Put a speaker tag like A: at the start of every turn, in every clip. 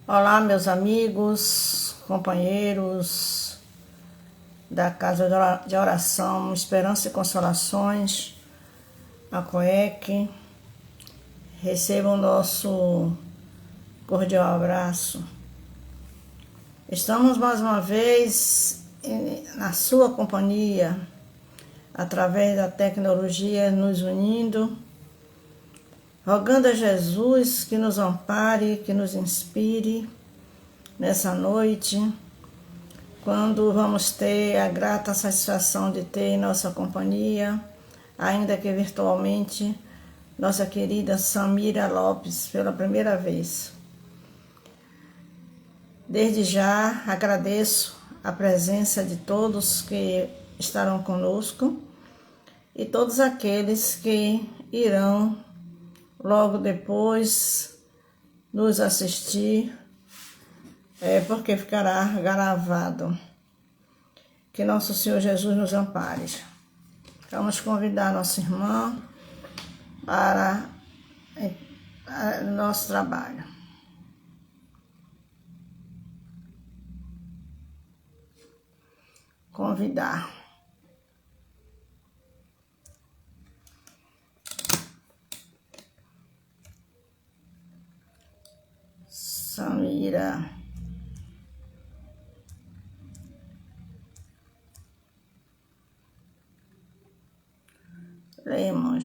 A: Olá, meus amigos, companheiros da Casa de Oração, Esperança e Consolações, a COEC. Recebam o nosso cordial abraço. Estamos mais uma vez na sua companhia, através da tecnologia, nos unindo, rogando a Jesus que nos ampare, que nos inspire nessa noite, quando vamos ter a grata satisfação de ter em nossa companhia, ainda que virtualmente, nossa querida Samira Lopes, pela primeira vez. Desde já agradeço a presença de todos que estarão conosco e todos aqueles que irão logo depois nos assistir, porque ficará gravado. Que nosso Senhor Jesus nos ampare. Vamos convidar nossa irmã para o nosso trabalho. Convidar. Samira. Lemos.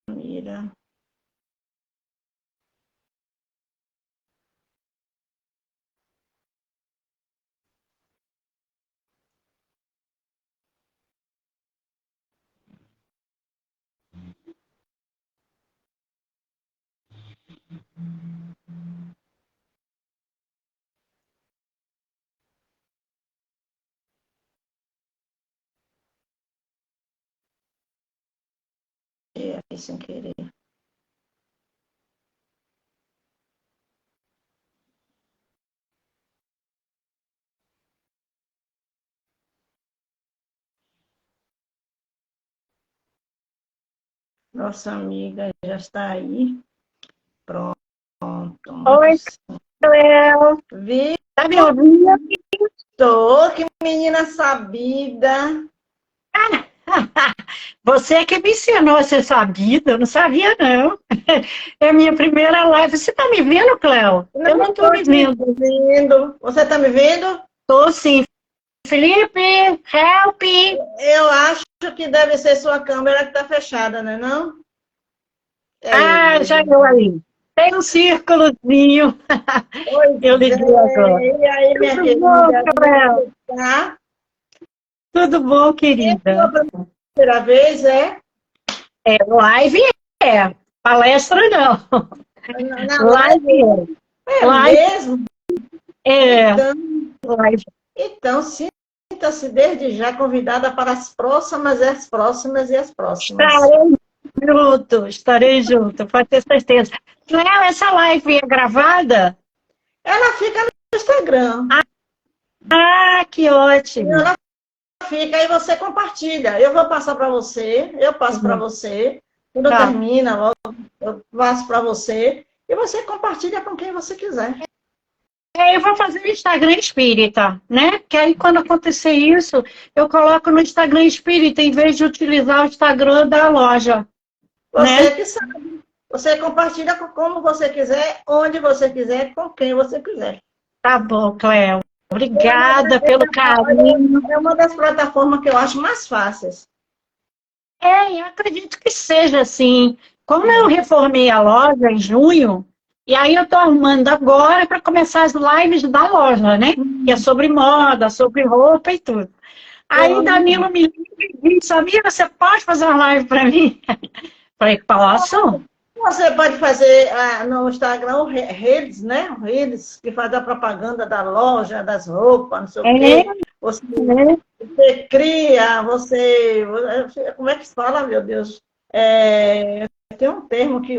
A: Samira. Aqui sem querer. Nossa amiga já está aí. Pronto.
B: Oi, Cleo.
A: Vi,
B: Tá me ouvindo?
A: que menina sabida.
B: Você que me ensinou a ser sabida, eu não sabia, não. É a minha primeira live. Você tá me vendo, Cleo? Eu não tô me vendo.
A: Você está me vendo?
B: Tô sim. Felipe, help!
A: Eu acho que deve ser sua câmera que está fechada, não é não?
B: Já eu aí. Tem um círculozinho. Eu liguei agora.
A: E aí, minha
B: Tudo bom,
A: querida?
B: Cleo?
A: Tá?
B: Tudo bom,
A: É
B: querida?
A: a primeira vez, é?
B: Live é. Palestra não.
A: Na
B: Live
A: é
B: Live
A: mesmo?
B: é.
A: Então,
B: Live.
A: então, sinta-se desde já convidada para as próximas, e as próximas e as próximas.
B: Estarei junto, pode ter certeza. Léo, essa live é gravada?
A: Ela fica no Instagram.
B: Ah, que ótimo.
A: Ela fica e você compartilha. Eu vou passar para você, eu passo para você. Quando
B: Tá.
A: termina, logo, eu passo para você. E você compartilha com quem você quiser.
B: Eu vou fazer o Instagram Espírita, né? Que aí quando acontecer isso, eu coloco no Instagram Espírita em vez de utilizar o Instagram da loja, né?
A: Você que sabe. Você compartilha como você quiser, onde você quiser, com quem você quiser.
B: Tá bom, Cléo. Obrigada pelo carinho.
A: É uma das plataformas que eu acho mais fáceis.
B: Eu acredito que seja assim. Como eu reformei a loja em junho, e aí eu estou arrumando agora para começar as lives da loja, né? Que é sobre moda, sobre roupa e tudo. Aí Danilo me liga e disse, Samira, você pode fazer uma live para mim? Falei, posso?
A: Você pode fazer no Instagram redes, né? Redes que faz a propaganda da loja, das roupas, não sei o quê. Você cria, como é que se fala, meu Deus? Tem um termo que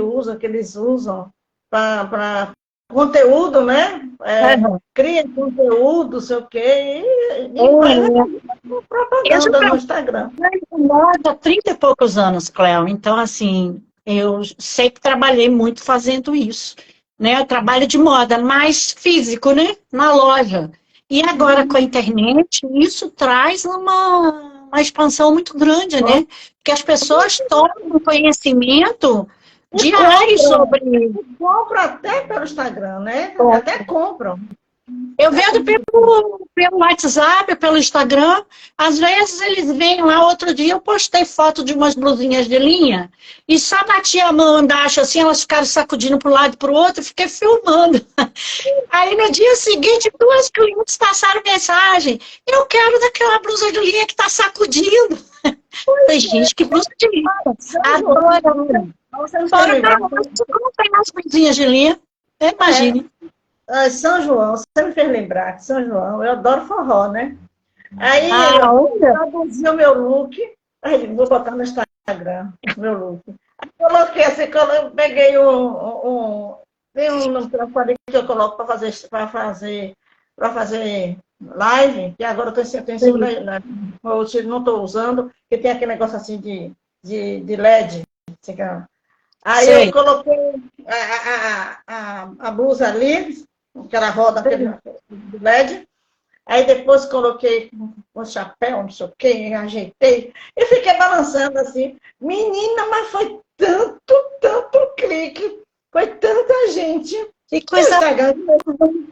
A: eles usam para conteúdo, né? Cria conteúdo, não sei o quê, e faz propaganda no Instagram.
B: Eu moda há 30 e poucos anos, Cléo. Então, assim, Eu sempre trabalhei muito fazendo isso, né? Eu trabalho de moda, mais físico, né? Na loja. E agora com a internet, isso traz uma expansão muito grande, né? Porque as pessoas tomam conhecimento
A: E
B: diário
A: compram,
B: sobre.
A: compram até pelo Instagram, né? Até compram.
B: Eu vendo pelo WhatsApp, pelo Instagram, às vezes eles vêm lá, outro dia eu postei foto de umas blusinhas de linha, e só bati a mão embaixo, assim, elas ficaram sacudindo para um lado e para o outro, e fiquei filmando. Aí no dia seguinte, duas clientes passaram mensagem, eu quero daquela blusa de linha que está sacudindo. Falei, gente, que blusa de linha.
A: São João,
B: Adoro.
A: você me fez
B: Fora
A: lembrar.
B: para nós, como tem as blusinhas de linha, imagine.
A: São João, você me fez lembrar que São João, eu adoro forró, né? Aí eu
B: Olha.
A: traduzi o meu look, aí vou botar no Instagram, meu look. Aí coloquei assim, peguei tem um telefone que eu coloco para fazer live, que agora eu estou em cima eu não estou usando, que tem aquele negócio assim de LED. Assim, aí eu
B: Sei.
A: coloquei a blusa ali, aquela roda aquele LED. Aí depois coloquei um chapéu, não sei o quê, ajeitei e fiquei balançando assim. Menina, mas foi tanto clique, foi tanta gente.
B: Que
A: E o
B: coisa
A: Instagram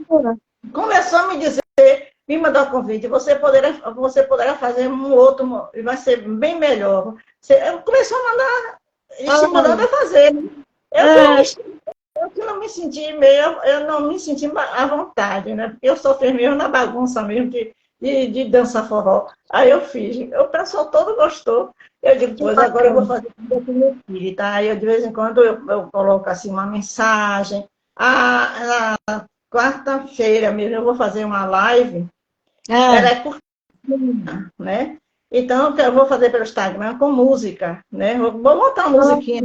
B: boa.
A: começou a me dizer, me mandar o convite, você poderá fazer um outro, e vai ser bem melhor. Começou a mandar, estimulando a fazer. Eu não me senti eu não me senti à vontade, né? Porque eu sou mesmo na bagunça mesmo de dança forró. Aí eu fiz. O pessoal todo gostou. Eu digo,
B: Que
A: pois agora eu vou
B: bacana.
A: fazer tudo com meu filho, tá? Aí eu, de vez em quando eu coloco assim uma mensagem. Na quarta-feira mesmo eu vou fazer uma live. Ela
B: Ah,
A: é curtinha, né? Então eu vou fazer pelo Instagram com música, né? Vou montar uma musiquinha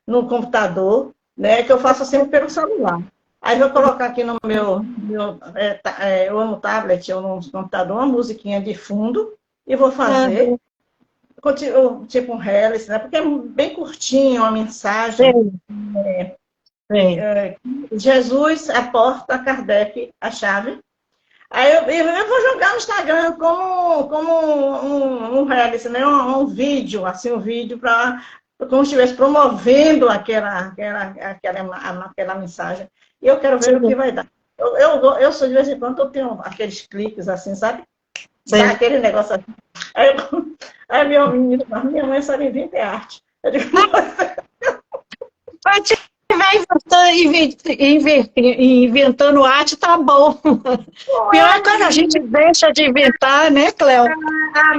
A: no computador, né? Que eu faço sempre pelo celular. Aí vou colocar aqui no eu amo tablet, eu no computador, uma musiquinha de fundo e vou fazer tipo um Reels, né? Porque é bem curtinho, uma mensagem.
B: sei, sei.
A: Jesus aporta a Kardec a chave. Aí eu vou jogar no Instagram como um Reels, né? Vídeo, assim, um vídeo para como se estivesse promovendo aquela mensagem. E eu quero ver no que
B: Sei,
A: vai dar. Eu sou, de vez em quando, eu tenho aqueles cliques assim, sabe? Dá
B: sei.
A: aquele negócio assim. Aí meu menino, minha mãe sabe inventar arte. Eu digo,
B: Quando inventando arte, tá bom. Pior é quando a gente deixa de inventar, né, Cléo?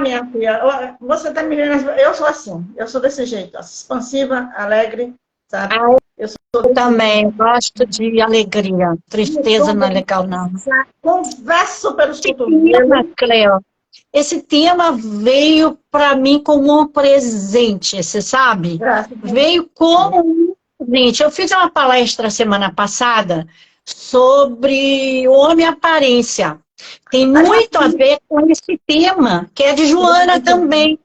A: minha filha, você está me vendo, eu sou assim, eu sou desse jeito, expansiva, alegre, sabe?
B: Ah,
A: Eu sou
B: eu
A: desse
B: também
A: jeito.
B: gosto de alegria. Tristeza não é legal, não.
A: Converso pelos
B: Esse tema,
A: cotovelos.
B: Cléo, esse tema veio para mim como um presente, você sabe?
A: Graças a
B: Veio como um presente. Eu fiz uma palestra semana passada sobre homem e aparência. Tem muito a ver com esse tema, que é de Joana também.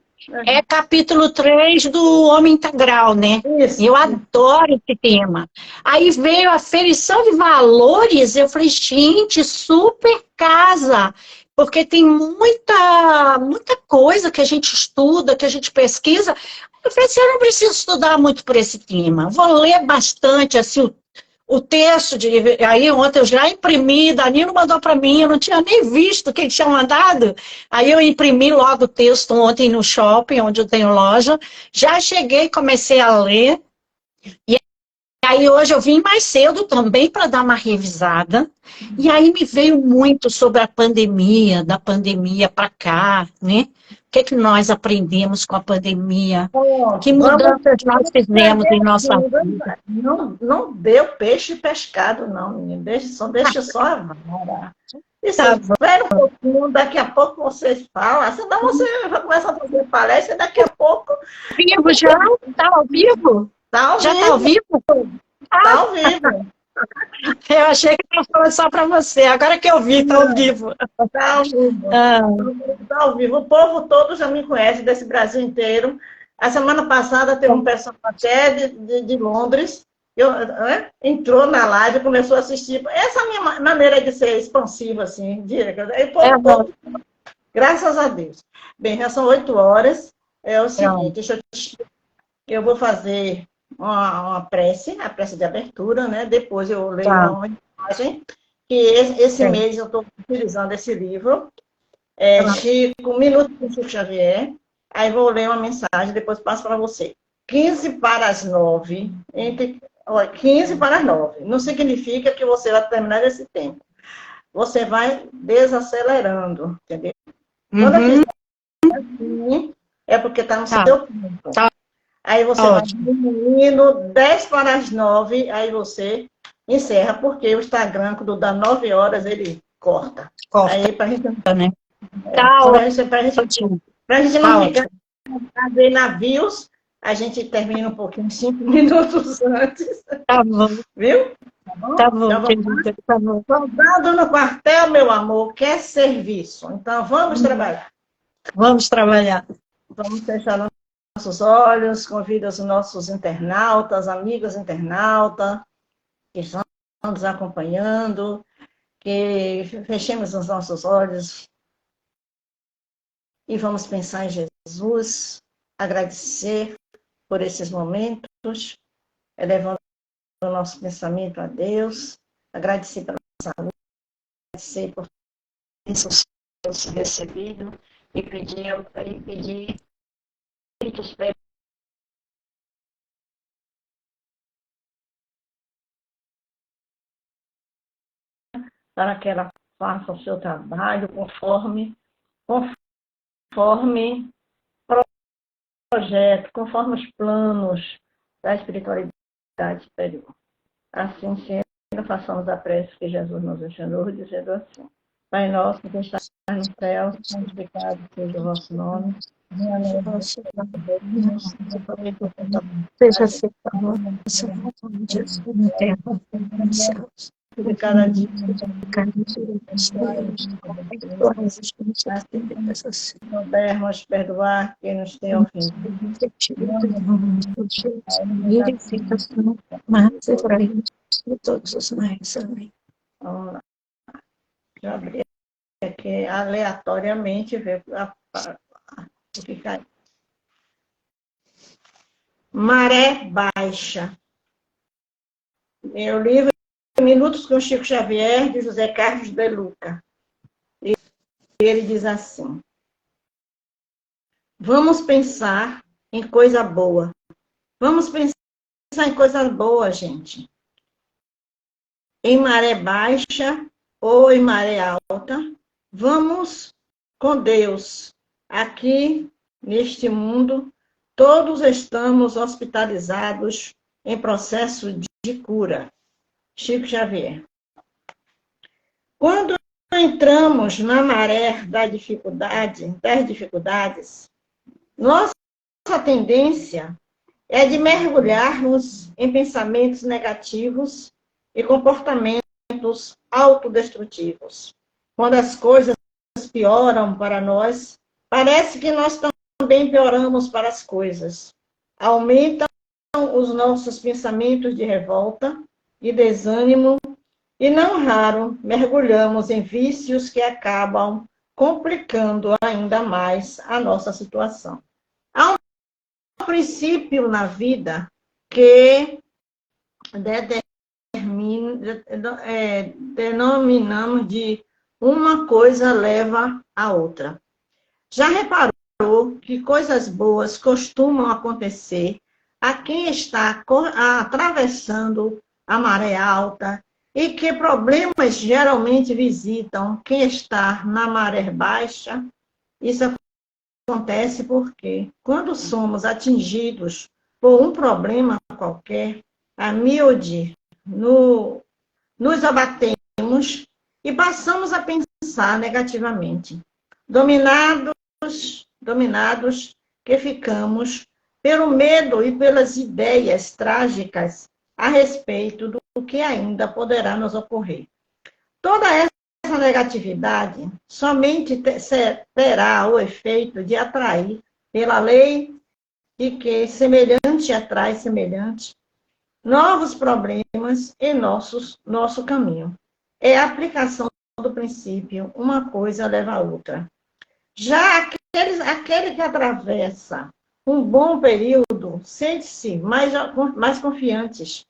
B: É capítulo 3 do Homem Integral, né?
A: Isso.
B: Eu adoro esse tema. Aí veio a ferição de valores, eu falei, gente, super casa, porque tem muita coisa que a gente estuda, que a gente pesquisa. Eu falei assim, eu não preciso estudar muito por esse tema. Vou ler bastante, assim, o texto de. Aí ontem eu já imprimi, Danilo mandou para mim, eu não tinha nem visto que ele tinha mandado. Aí eu imprimi logo o texto ontem no shopping, onde eu tenho loja. Já cheguei, comecei a ler. E aí hoje eu vim mais cedo também para dar uma revisada. E aí me veio muito sobre a pandemia, da pandemia para cá, né? O que nós aprendemos com a pandemia? Que
A: Pronto,
B: mudanças nós fizemos em nossa vida?
A: leitura. Não deu peixe pescado, não, menino. Deixa só a vara. Isso,
B: Tá bom.
A: espera um pouquinho, daqui a pouco vocês falam. Senão você vai começar a fazer palestra e daqui a pouco
B: Vivo já? Tá ao vivo?
A: tá ao
B: Já tá ao
A: vivo.
B: vivo?
A: Tá
B: Ah,
A: ao vivo.
B: eu achei que estava falando só para você. Agora que eu vi, tá ao vivo.
A: Tá ao vivo.
B: Ah,
A: Tá ao vivo. O povo todo já me conhece, desse Brasil inteiro. A semana passada teve um personagem até de Londres, entrou na live e começou a assistir. Essa é a minha maneira de ser expansiva, assim, graças a Deus. Bem, já são 8 horas. É o seguinte, eu vou fazer uma prece, a prece de abertura, né? Depois eu leio uma mensagem, que esse mês eu estou utilizando esse livro, Chico, Minuto com Chico Xavier. Aí vou ler uma mensagem, depois passo para você. 15 para as 9, 15 para as 9. Não significa que você vai terminar esse tempo. Você vai desacelerando, entendeu? Quando eu fizer assim, é porque está no seu tempo. Aí você vai diminuindo 10 para as 9, aí você encerra, porque o Instagram, quando dá 9 horas, ele corta. Aí, para a gente,
B: né?
A: Pra gente não ficar fazer navios, a gente termina um pouquinho, 5 minutos antes.
B: Tá bom.
A: Viu?
B: Tá bom, querida, tá bom.
A: Soldado no quartel, meu amor, quer serviço. Então, vamos trabalhar.
B: Vamos trabalhar.
A: Vamos fechar nossos olhos, convido os nossos internautas, amigos internautas, que estão nos acompanhando, que fechemos os nossos olhos e vamos pensar em Jesus, agradecer por esses momentos, elevando o nosso pensamento a Deus, agradecer pela saúde, agradecer por isso recebido e pedir espíritos para que ela faça o seu trabalho conforme projeto, conforme os planos da espiritualidade superior. Assim sendo, façamos a prece que Jesus nos ensinou, dizendo assim: Pai nosso que estás no céu, santificado seja o vosso nome.
B: Seja feita a vossa vontade na terra como nos céus.
A: De cada dia, se pudermos perdoar quem nos tem ofendido.
B: Mas de todos os mais. Amém.
A: Vamos lá. Já abri aqui aleatoriamente, ver o que cai. Maré Baixa. Meu livro Minutos com Chico Xavier, de José Carlos de Luca. E ele diz assim: vamos pensar em coisa boa. Vamos pensar em coisa boa, gente. Em maré baixa ou em maré alta, vamos com Deus. Aqui, neste mundo, todos estamos hospitalizados em processo de cura. Chico Xavier. Quando entramos na maré das dificuldades, nossa tendência é de mergulharmos em pensamentos negativos e comportamentos autodestrutivos. Quando as coisas pioram para nós, parece que nós também pioramos para as coisas. Aumentam os nossos pensamentos de revolta, de desânimo, e não raro mergulhamos em vícios que acabam complicando ainda mais a nossa situação. Há um princípio na vida que denominamos de uma coisa leva a outra. Já reparou que coisas boas costumam acontecer a quem está atravessando a maré alta e que problemas geralmente visitam quem está na maré baixa? Isso acontece porque, quando somos atingidos por um problema qualquer, a miúde nos abatemos e passamos a pensar negativamente. Dominados que ficamos pelo medo e pelas ideias trágicas a respeito do que ainda poderá nos ocorrer. Toda essa negatividade somente terá o efeito de atrair, pela lei e que semelhante atrai semelhante, novos problemas em nosso caminho. É a aplicação do princípio, uma coisa leva a outra. Já aquele que atravessa um bom período sente-se mais confiantes,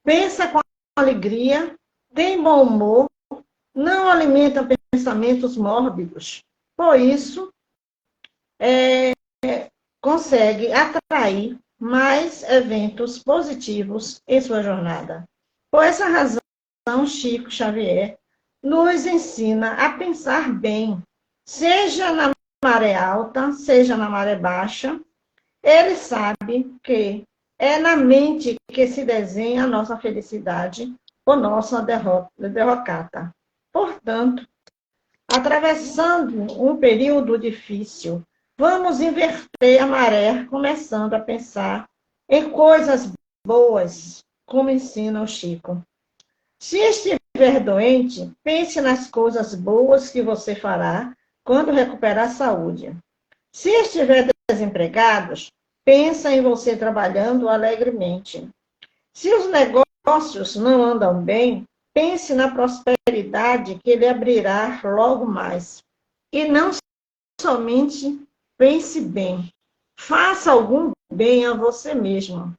A: pensa com alegria, tem bom humor, não alimenta pensamentos mórbidos. Por isso, consegue atrair mais eventos positivos em sua jornada. Por essa razão, Chico Xavier nos ensina a pensar bem, seja na maré alta, seja na maré baixa. Ele sabe que é na mente que se desenha a nossa felicidade ou nossa derrocata. Portanto, atravessando um período difícil, vamos inverter a maré, começando a pensar em coisas boas, como ensina o Chico. Se estiver doente, pense nas coisas boas que você fará quando recuperar a saúde. Se estiver desempregado, pensa em você trabalhando alegremente. Se os negócios não andam bem, pense na prosperidade que ele abrirá logo mais. E não somente pense bem, faça algum bem a você mesmo.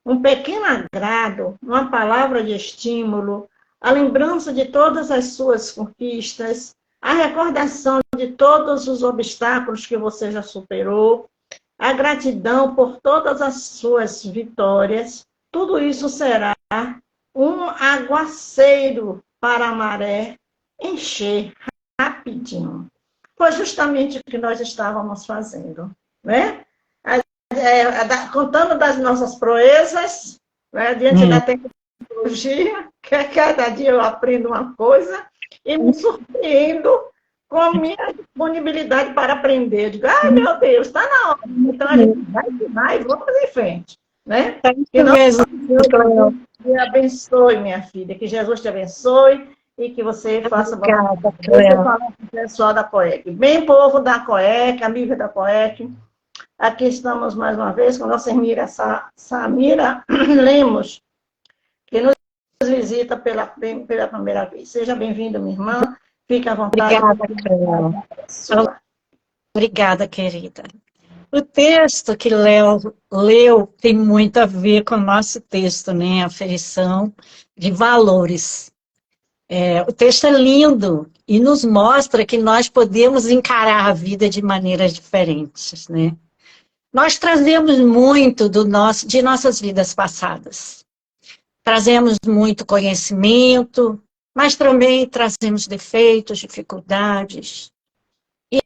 A: Um pequeno agrado, uma palavra de estímulo, a lembrança de todas as suas conquistas, a recordação de todos os obstáculos que você já superou, a gratidão por todas as suas vitórias, tudo isso será um aguaceiro para a maré encher rapidinho. Foi justamente o que nós estávamos fazendo, né? Contando das nossas proezas, né? Diante da tecnologia, que cada dia eu aprendo uma coisa e me surpreendo com a minha disponibilidade para aprender. Eu digo, ai meu Deus, está na hora. Então a gente vai, vamos em frente. Né? Que Deus te abençoe, minha filha. Que Jesus te abençoe e que você faça com o pessoal da COEC. Bem, povo da COEC, amiga da COEC. Aqui estamos mais uma vez com a nossa irmã Samira Lemos, que nos visita pela primeira vez. Seja bem-vinda, minha irmã. Fique à vontade.
B: Obrigada, querida. O texto que Léo leu tem muito a ver com o nosso texto, né? Aferição de valores. O texto é lindo e nos mostra que nós podemos encarar a vida de maneiras diferentes, né? Nós trazemos muito de nossas vidas passadas. Trazemos muito conhecimento, mas também trazemos defeitos, dificuldades. E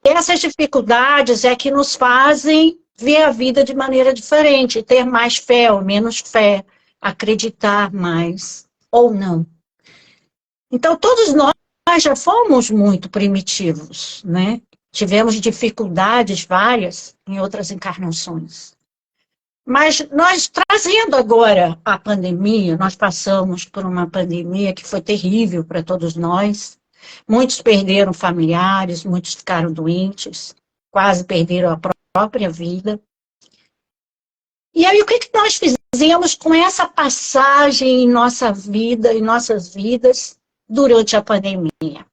B: essas dificuldades é que nos fazem ver a vida de maneira diferente, ter mais fé ou menos fé, acreditar mais ou não. Então, todos nós já fomos muito primitivos, né? Tivemos dificuldades várias em outras encarnações. Mas nós, trazendo agora a pandemia, nós passamos por uma pandemia que foi terrível para todos nós. Muitos perderam familiares, muitos ficaram doentes, quase perderam a própria vida. E aí, o que nós fizemos com essa passagem em nossa vida, em nossas vidas, durante a pandemia?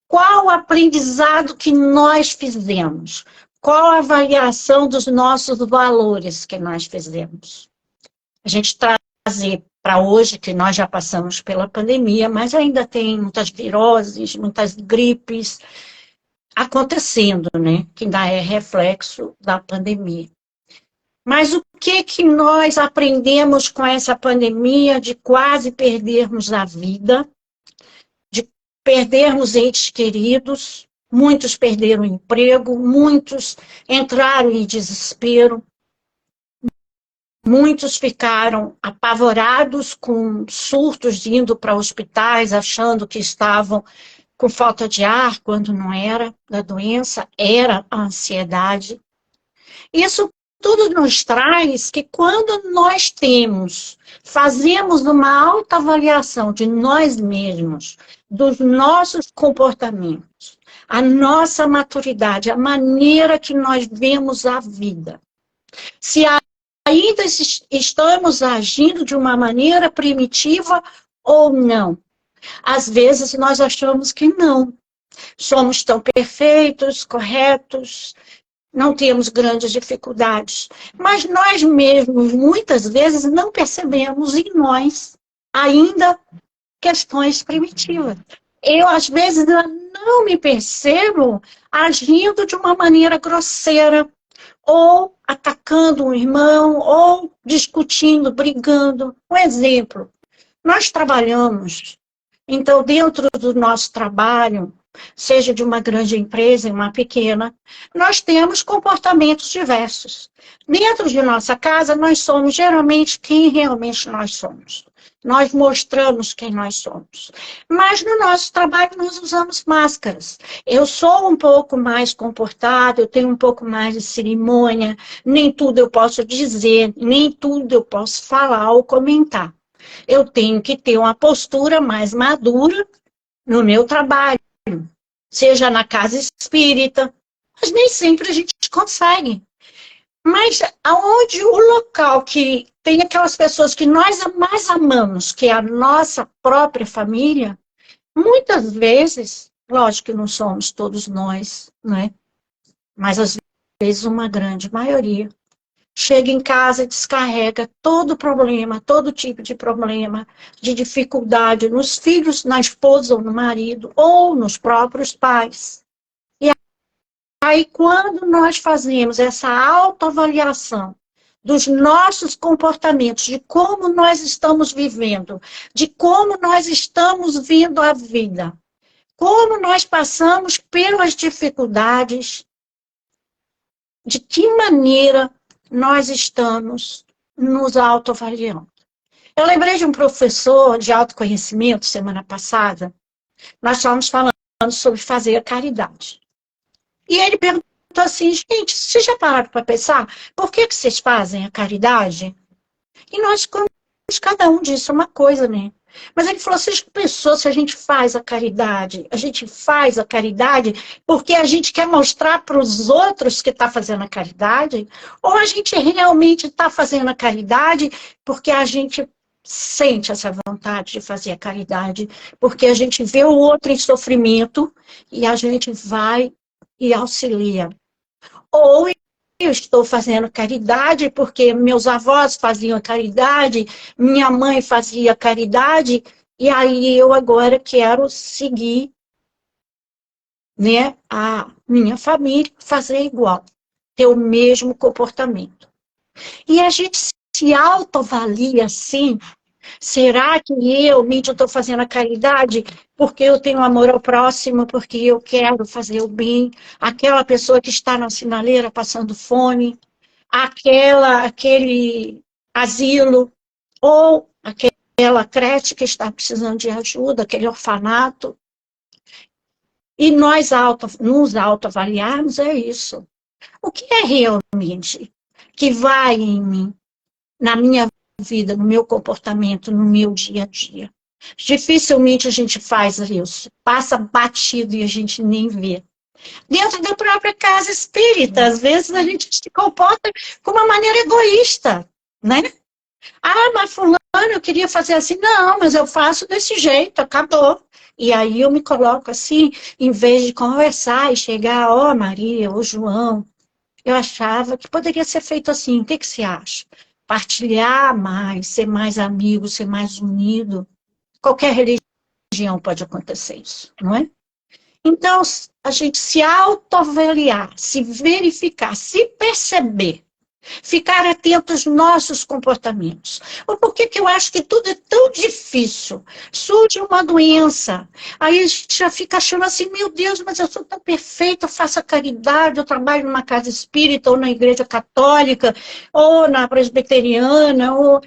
B: Qual o aprendizado que nós fizemos? Qual a avaliação dos nossos valores que nós fizemos? A gente trazer para hoje, que nós já passamos pela pandemia, mas ainda tem muitas viroses, muitas gripes acontecendo, né? Que ainda é reflexo da pandemia. Mas o que nós aprendemos com essa pandemia de quase perdermos a vida, de perdermos entes queridos, muitos perderam o emprego, muitos entraram em desespero, muitos ficaram apavorados com surtos indo para hospitais, achando que estavam com falta de ar, quando não era da doença, era a ansiedade. Isso tudo nos traz que quando nós fazemos uma autoavaliação de nós mesmos, dos nossos comportamentos, a nossa maturidade, a maneira que nós vemos a vida, Se ainda estamos agindo de uma maneira primitiva ou não. Às vezes nós achamos que não. Somos tão perfeitos, corretos, não temos grandes dificuldades. Mas nós mesmos, muitas vezes, não percebemos em nós ainda questões primitivas. Eu, às vezes, não me percebo agindo de uma maneira grosseira, ou atacando um irmão, ou discutindo, brigando. Um exemplo, nós trabalhamos, então, dentro do nosso trabalho, seja de uma grande empresa, uma pequena, nós temos comportamentos diversos. Dentro de nossa casa, nós somos geralmente quem realmente nós somos. Nós mostramos quem nós somos. Mas no nosso trabalho, nós usamos máscaras. Eu sou um pouco mais comportada, eu tenho um pouco mais de cerimônia, nem tudo eu posso dizer, nem tudo eu posso falar ou comentar. Eu tenho que ter uma postura mais madura no meu trabalho, seja na casa espírita, mas nem sempre a gente consegue. Mas aonde o local que tem aquelas pessoas que nós mais amamos, que é a nossa própria família, muitas vezes, lógico que não somos todos nós, né? Mas às vezes uma grande maioria, chega em casa e descarrega todo problema, todo tipo de problema, de dificuldade nos filhos, na esposa ou no marido, ou nos próprios pais. E aí, quando nós fazemos essa autoavaliação dos nossos comportamentos, de como nós estamos vivendo, de como nós estamos vendo a vida, como nós passamos pelas dificuldades, de que maneira nós estamos nos autoavaliando. Eu lembrei de um professor de autoconhecimento, semana passada, nós estávamos falando sobre fazer a caridade. E ele perguntou assim, gente, vocês já pararam para pensar por que vocês fazem a caridade? E nós, cada um disse uma coisa, né? Mas ele falou, vocês pensou se a gente faz a caridade? A gente faz a caridade porque a gente quer mostrar para os outros que está fazendo a caridade? Ou a gente realmente está fazendo a caridade porque a gente sente essa vontade de fazer a caridade, porque a gente vê o outro em sofrimento e a gente vai e auxilia? Ou eu estou fazendo caridade porque meus avós faziam caridade, minha mãe fazia caridade, e aí eu agora quero seguir, né, a minha família, fazer igual, ter o mesmo comportamento. E a gente se autoavalia assim. Será que eu, Mídia, estou fazendo a caridade porque eu tenho amor ao próximo, porque eu quero fazer o bem? Aquela pessoa que está na sinaleira passando fome, aquele asilo, ou aquela creche que está precisando de ajuda, aquele orfanato. E nós nos autoavaliarmos é isso. O que é realmente que vai em mim, na minha vida, no meu comportamento, no meu dia a dia? Dificilmente a gente faz isso. Passa batido e a gente nem vê. Dentro da própria casa espírita, às vezes a gente se comporta com uma maneira egoísta, né? Ah, mas fulano, eu queria fazer assim. Não, mas eu faço desse jeito, acabou. E aí eu me coloco assim, em vez de conversar e chegar, ó, Maria, ô João, eu achava que poderia ser feito assim. O que você acha? Partilhar mais, ser mais amigo, ser mais unido. Qualquer religião pode acontecer isso, não é? Então, a gente se autoavaliar, se verificar, se perceber, ficar atento aos nossos comportamentos. Por que eu acho que tudo é tão difícil? Surge uma doença, aí a gente já fica achando assim, meu Deus, mas eu sou tão perfeita, eu faço a caridade, eu trabalho numa casa espírita, ou na igreja católica, ou na presbiteriana, ou...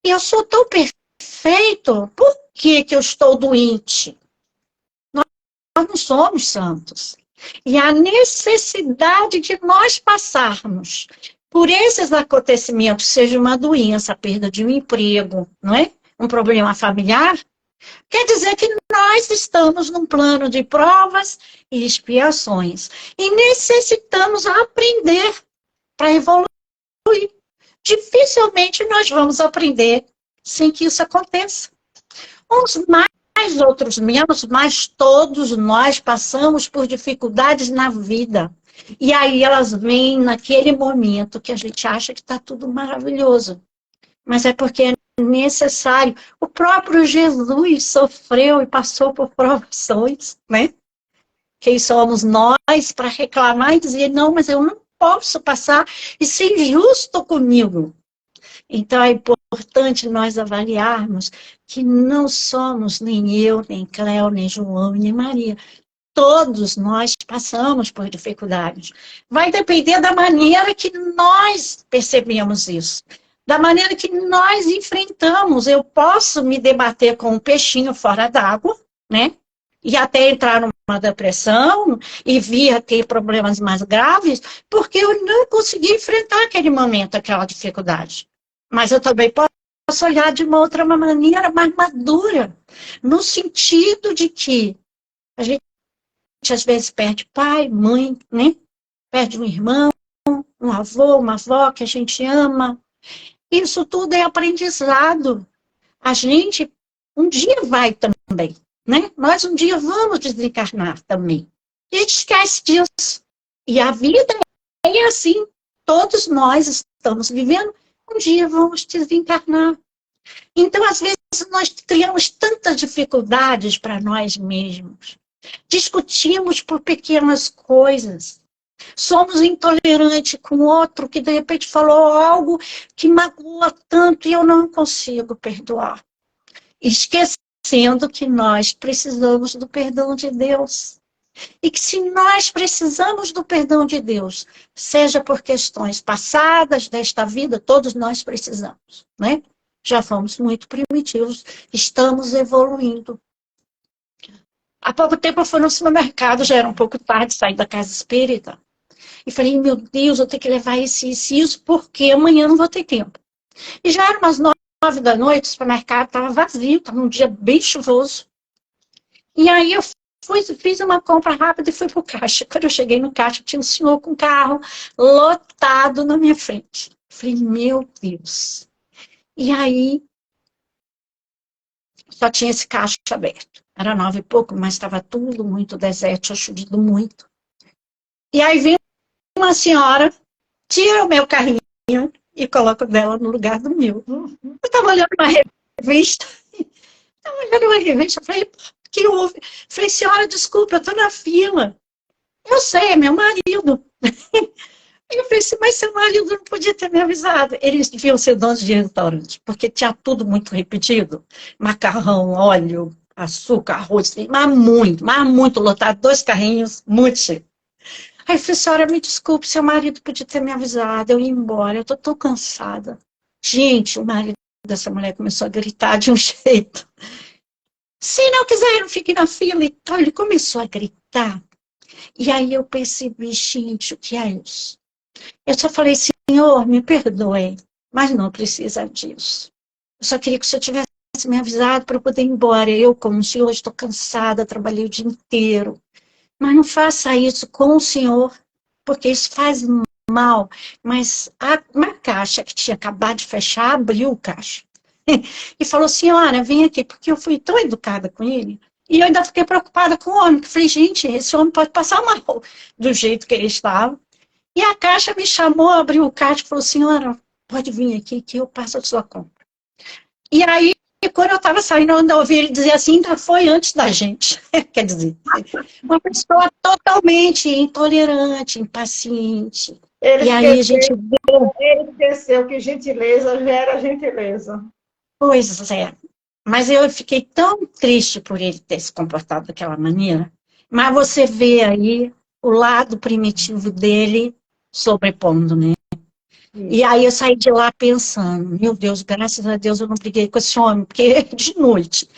B: eu sou tão perfeito, por que eu estou doente? Nós não somos santos. E a necessidade de nós passarmos por esses acontecimentos, seja uma doença, a perda de um emprego, não é? Um problema familiar, quer dizer que nós estamos num plano de provas e expiações. E necessitamos aprender para evoluir. evoluir. Dificilmente nós vamos aprender sem que isso aconteça. Uns mais, outros menos, mas todos nós passamos por dificuldades na vida. E aí elas vêm naquele momento que a gente acha que está tudo maravilhoso. Mas é porque é necessário. O próprio Jesus sofreu e passou por provações, né? Quem somos nós para reclamar e dizer, não, mas eu não posso passar e ser injusto comigo. Então é importante nós avaliarmos que não somos nem eu, nem Cléo, nem João, nem Maria. Todos nós passamos por dificuldades. Vai depender da maneira que nós percebemos isso. Da maneira que nós enfrentamos. Eu posso me debater com um peixinho fora d'água, né? E até entrar numa depressão e vir a ter problemas mais graves, porque eu não consegui enfrentar aquele momento, aquela dificuldade. Mas eu também posso olhar de uma outra maneira mais madura, no sentido de que a gente às vezes perde pai, mãe, né? Perde um irmão, um avô, uma avó que a gente ama. Isso tudo é aprendizado. A gente um dia vai também, né? Nós um dia vamos desencarnar também. E a gente esquece disso. E a vida é assim. Todos nós estamos vivendo, um dia vamos desencarnar. Então, às vezes, nós criamos tantas dificuldades para nós mesmos. Discutimos por pequenas coisas. Somos intolerantes com outro que, de repente, falou algo que magoa tanto e eu não consigo perdoar. Esquecendo que nós precisamos do perdão de Deus. E que se nós precisamos do perdão de Deus, seja por questões passadas desta vida, todos nós precisamos, né? Já fomos muito primitivos, estamos evoluindo. Há pouco tempo eu fui no supermercado, já era um pouco tarde, saí da casa espírita, e falei, meu Deus, eu tenho que levar isso, porque amanhã não vou ter tempo. E já eram umas 9 da noite, o supermercado estava vazio, estava um dia bem chuvoso. E aí eu fiz uma compra rápida e fui para o caixa. Quando eu cheguei no caixa, tinha um senhor com um carro lotado na minha frente. Falei, meu Deus. E aí, só tinha esse caixa aberto. Era 9 e pouco, mas estava tudo muito deserto, tinha chovido muito. E aí vem uma senhora, tira o meu carrinho e coloca dela no lugar do meu. Eu estava olhando uma revista, falei, que houve? Falei, senhora, desculpa, eu estou na fila. Eu sei, é meu marido. Eu falei assim, mas seu marido não podia ter me avisado. Eles deviam ser donos de restaurante, porque tinha tudo muito repetido. Macarrão, óleo, açúcar, arroz, mas muito lotado, 2 carrinhos, muito cheio. Aí eu falei, senhora, me desculpe, seu marido podia ter me avisado, eu ia embora, eu estou tão cansada. Gente, o marido dessa mulher começou a gritar de um jeito. Se não quiser, não fique na fila e tal. Ele começou a gritar. E aí eu percebi, gente, o que é isso? Eu só falei, senhor, me perdoe, mas não precisa disso. Eu só queria que o senhor tivesse me avisado para eu poder ir embora. Eu, como senhor, estou cansada, trabalhei o dia inteiro. Mas não faça isso com o senhor, porque isso faz mal. Mas uma caixa que tinha acabado de fechar, abriu o caixa. E falou, senhora, vem aqui, porque eu fui tão educada com ele, e eu ainda fiquei preocupada com o homem, que falei, gente, esse homem pode passar mal, do jeito que ele estava. E a caixa me chamou, abriu o caixa e falou, senhora, pode vir aqui, que eu passo a sua compra. E aí, quando eu estava saindo, eu ouvi ele dizer assim, ainda foi antes da gente. Quer dizer, uma pessoa totalmente intolerante, impaciente.
A: Ele
B: e aí a gente...
A: Ele esqueceu que gentileza gera gentileza.
B: Pois é, mas eu fiquei tão triste por ele ter se comportado daquela maneira. Mas você vê aí o lado primitivo dele sobrepondo, né? E aí eu saí de lá pensando, meu Deus, graças a Deus eu não briguei com esse homem, porque de noite,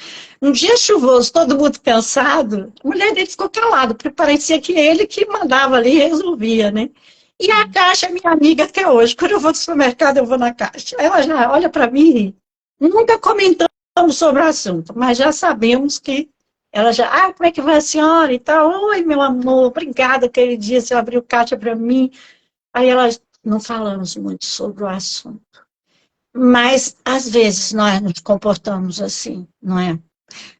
B: um dia chuvoso, todo mundo cansado, a mulher dele ficou calada, porque parecia que ele que mandava ali e resolvia, né? E a Caixa é minha amiga até hoje. Quando eu vou no supermercado, eu vou na Caixa. Ela já olha para mim. Nunca comentamos sobre o assunto, mas já sabemos que ela já, como é que vai a senhora e tal? Oi, meu amor, obrigada aquele dia, você abriu caixa para mim. Aí ela não falamos muito sobre o assunto. Mas, às vezes, nós nos comportamos assim, não é?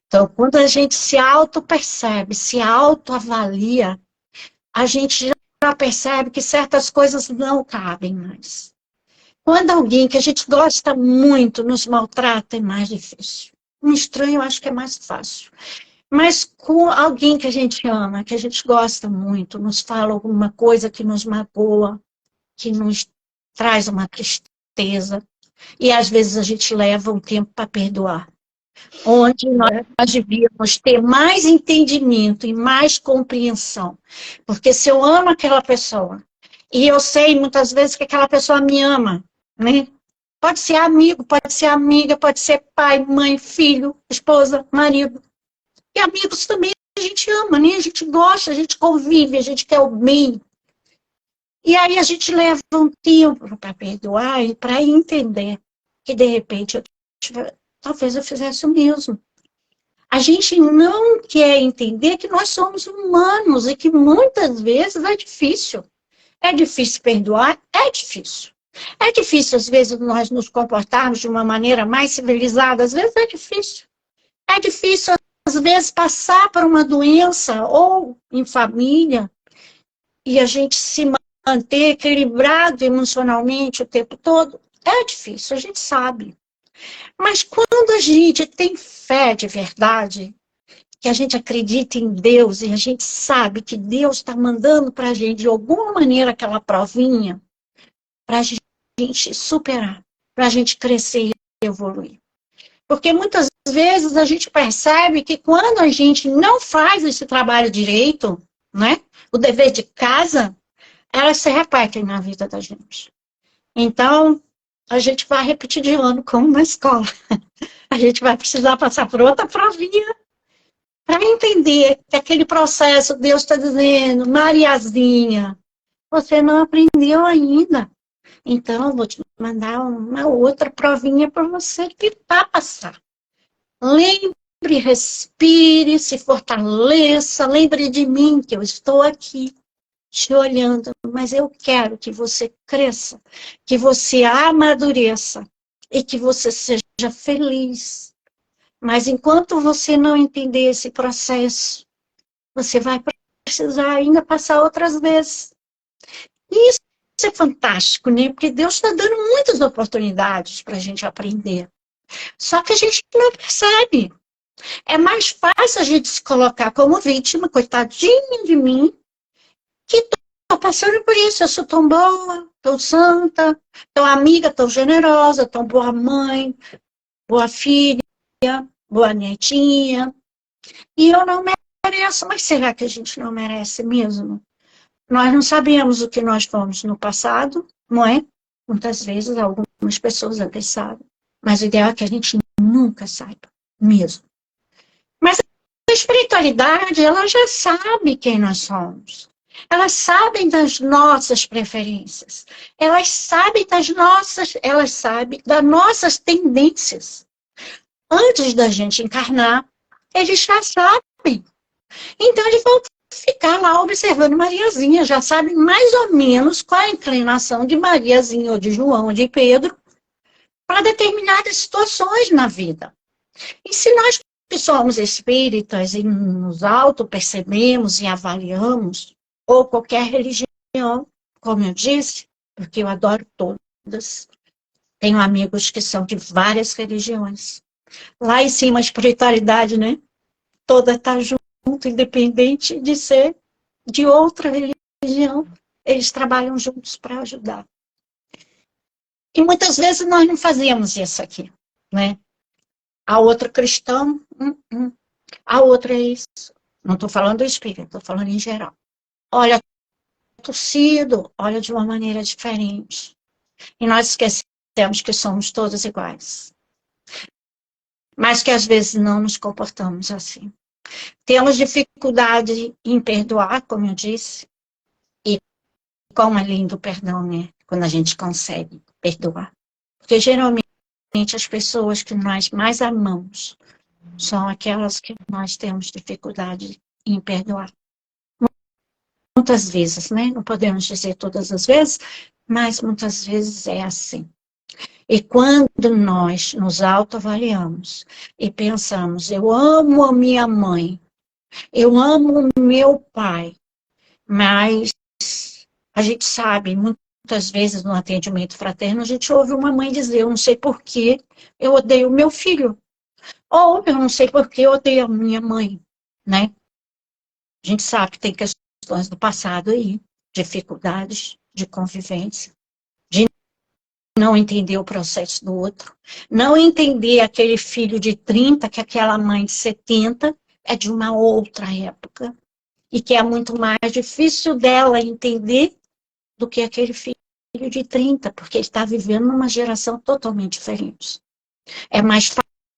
B: Então, quando a gente se auto-percebe, se auto-avalia, a gente já percebe que certas coisas não cabem mais. Quando alguém que a gente gosta muito nos maltrata, é mais difícil. Um estranho, eu acho que é mais fácil. Mas com alguém que a gente ama, que a gente gosta muito, nos fala alguma coisa que nos magoa, que nos traz uma tristeza, e às vezes a gente leva um tempo para perdoar. Onde nós devíamos ter mais entendimento e mais compreensão. Porque se eu amo aquela pessoa, e eu sei muitas vezes que aquela pessoa me ama, né? Pode ser amigo, pode ser amiga, pode ser pai, mãe, filho, esposa, marido. E amigos também a gente ama, né? A gente gosta, a gente convive, a gente quer o bem. E aí a gente leva um tempo para perdoar e para entender que, de repente, talvez eu fizesse o mesmo. A gente não quer entender que nós somos humanos e que muitas vezes é difícil. É difícil perdoar? É difícil. É difícil, às vezes, nós nos comportarmos de uma maneira mais civilizada. Às vezes é difícil. É difícil, às vezes, passar por uma doença ou em família e a gente se manter equilibrado emocionalmente o tempo todo. É difícil, a gente sabe. Mas quando a gente tem fé de verdade, que a gente acredita em Deus e a gente sabe que Deus está mandando para a gente, de alguma maneira, aquela provinha, para a gente superar, para a gente crescer e evoluir. Porque muitas vezes a gente percebe que quando a gente não faz esse trabalho direito, né, o dever de casa, elas se repetem na vida da gente. Então, a gente vai repetir de ano, como na escola. A gente vai precisar passar por outra provinha para entender que aquele processo, Deus está dizendo, Mariazinha, você não aprendeu ainda. Então, eu vou te mandar uma outra provinha para você tentar passar. Lembre, respire, se fortaleça, lembre de mim, que eu estou aqui, te olhando, mas eu quero que você cresça, que você amadureça e que você seja feliz. Mas enquanto você não entender esse processo, você vai precisar ainda passar outras vezes. E isso é fantástico, né? Porque Deus está dando muitas oportunidades para a gente aprender. Só que a gente não percebe. É mais fácil a gente se colocar como vítima, coitadinha de mim, que estou passando por isso. Eu sou tão boa, tão santa, tão amiga, tão generosa, tão boa mãe, boa filha, boa netinha. E eu não mereço. Mas será que a gente não merece mesmo? Nós não sabemos o que nós fomos no passado, não é? Muitas vezes algumas pessoas até sabem. Mas o ideal é que a gente nunca saiba, mesmo. Mas a espiritualidade, ela já sabe quem nós somos. Elas sabem das nossas preferências. Elas sabem das nossas tendências. Antes da gente encarnar, eles já sabem. Então, eles vão ficar lá observando Mariazinha, já sabem mais ou menos qual a inclinação de Mariazinha, ou de João, ou de Pedro, para determinadas situações na vida. E se nós que somos espíritas e nos auto-percebemos e avaliamos, ou qualquer religião, como eu disse, porque eu adoro todas, tenho amigos que são de várias religiões. Lá em cima a espiritualidade, né? Toda está junto, independente de ser de outra religião, eles trabalham juntos para ajudar. E muitas vezes nós não fazemos isso aqui, né? A outra cristã, a outra é isso. Não estou falando do espírito, estou falando em geral. Olha, torcido, olha de uma maneira diferente. E nós esquecemos que somos todos iguais. Mas que às vezes não nos comportamos assim. Temos dificuldade em perdoar, como eu disse. E como é lindo o perdão, né? Quando a gente consegue perdoar. Porque geralmente as pessoas que nós mais amamos são aquelas que nós temos dificuldade em perdoar. Muitas vezes, né? Não podemos dizer todas as vezes, mas muitas vezes é assim. E quando nós nos autoavaliamos e pensamos, eu amo a minha mãe, eu amo o meu pai, mas a gente sabe, muitas vezes no atendimento fraterno, a gente ouve uma mãe dizer, eu não sei por que eu odeio o meu filho, ou eu não sei por que eu odeio a minha mãe, né? A gente sabe que tem questões do passado aí, dificuldades de convivência, de não entender o processo do outro, não entender aquele filho de 30 que aquela mãe de 70 é de uma outra época, e que é muito mais difícil dela entender do que aquele filho de 30, porque ele está vivendo numa geração totalmente diferente. É mais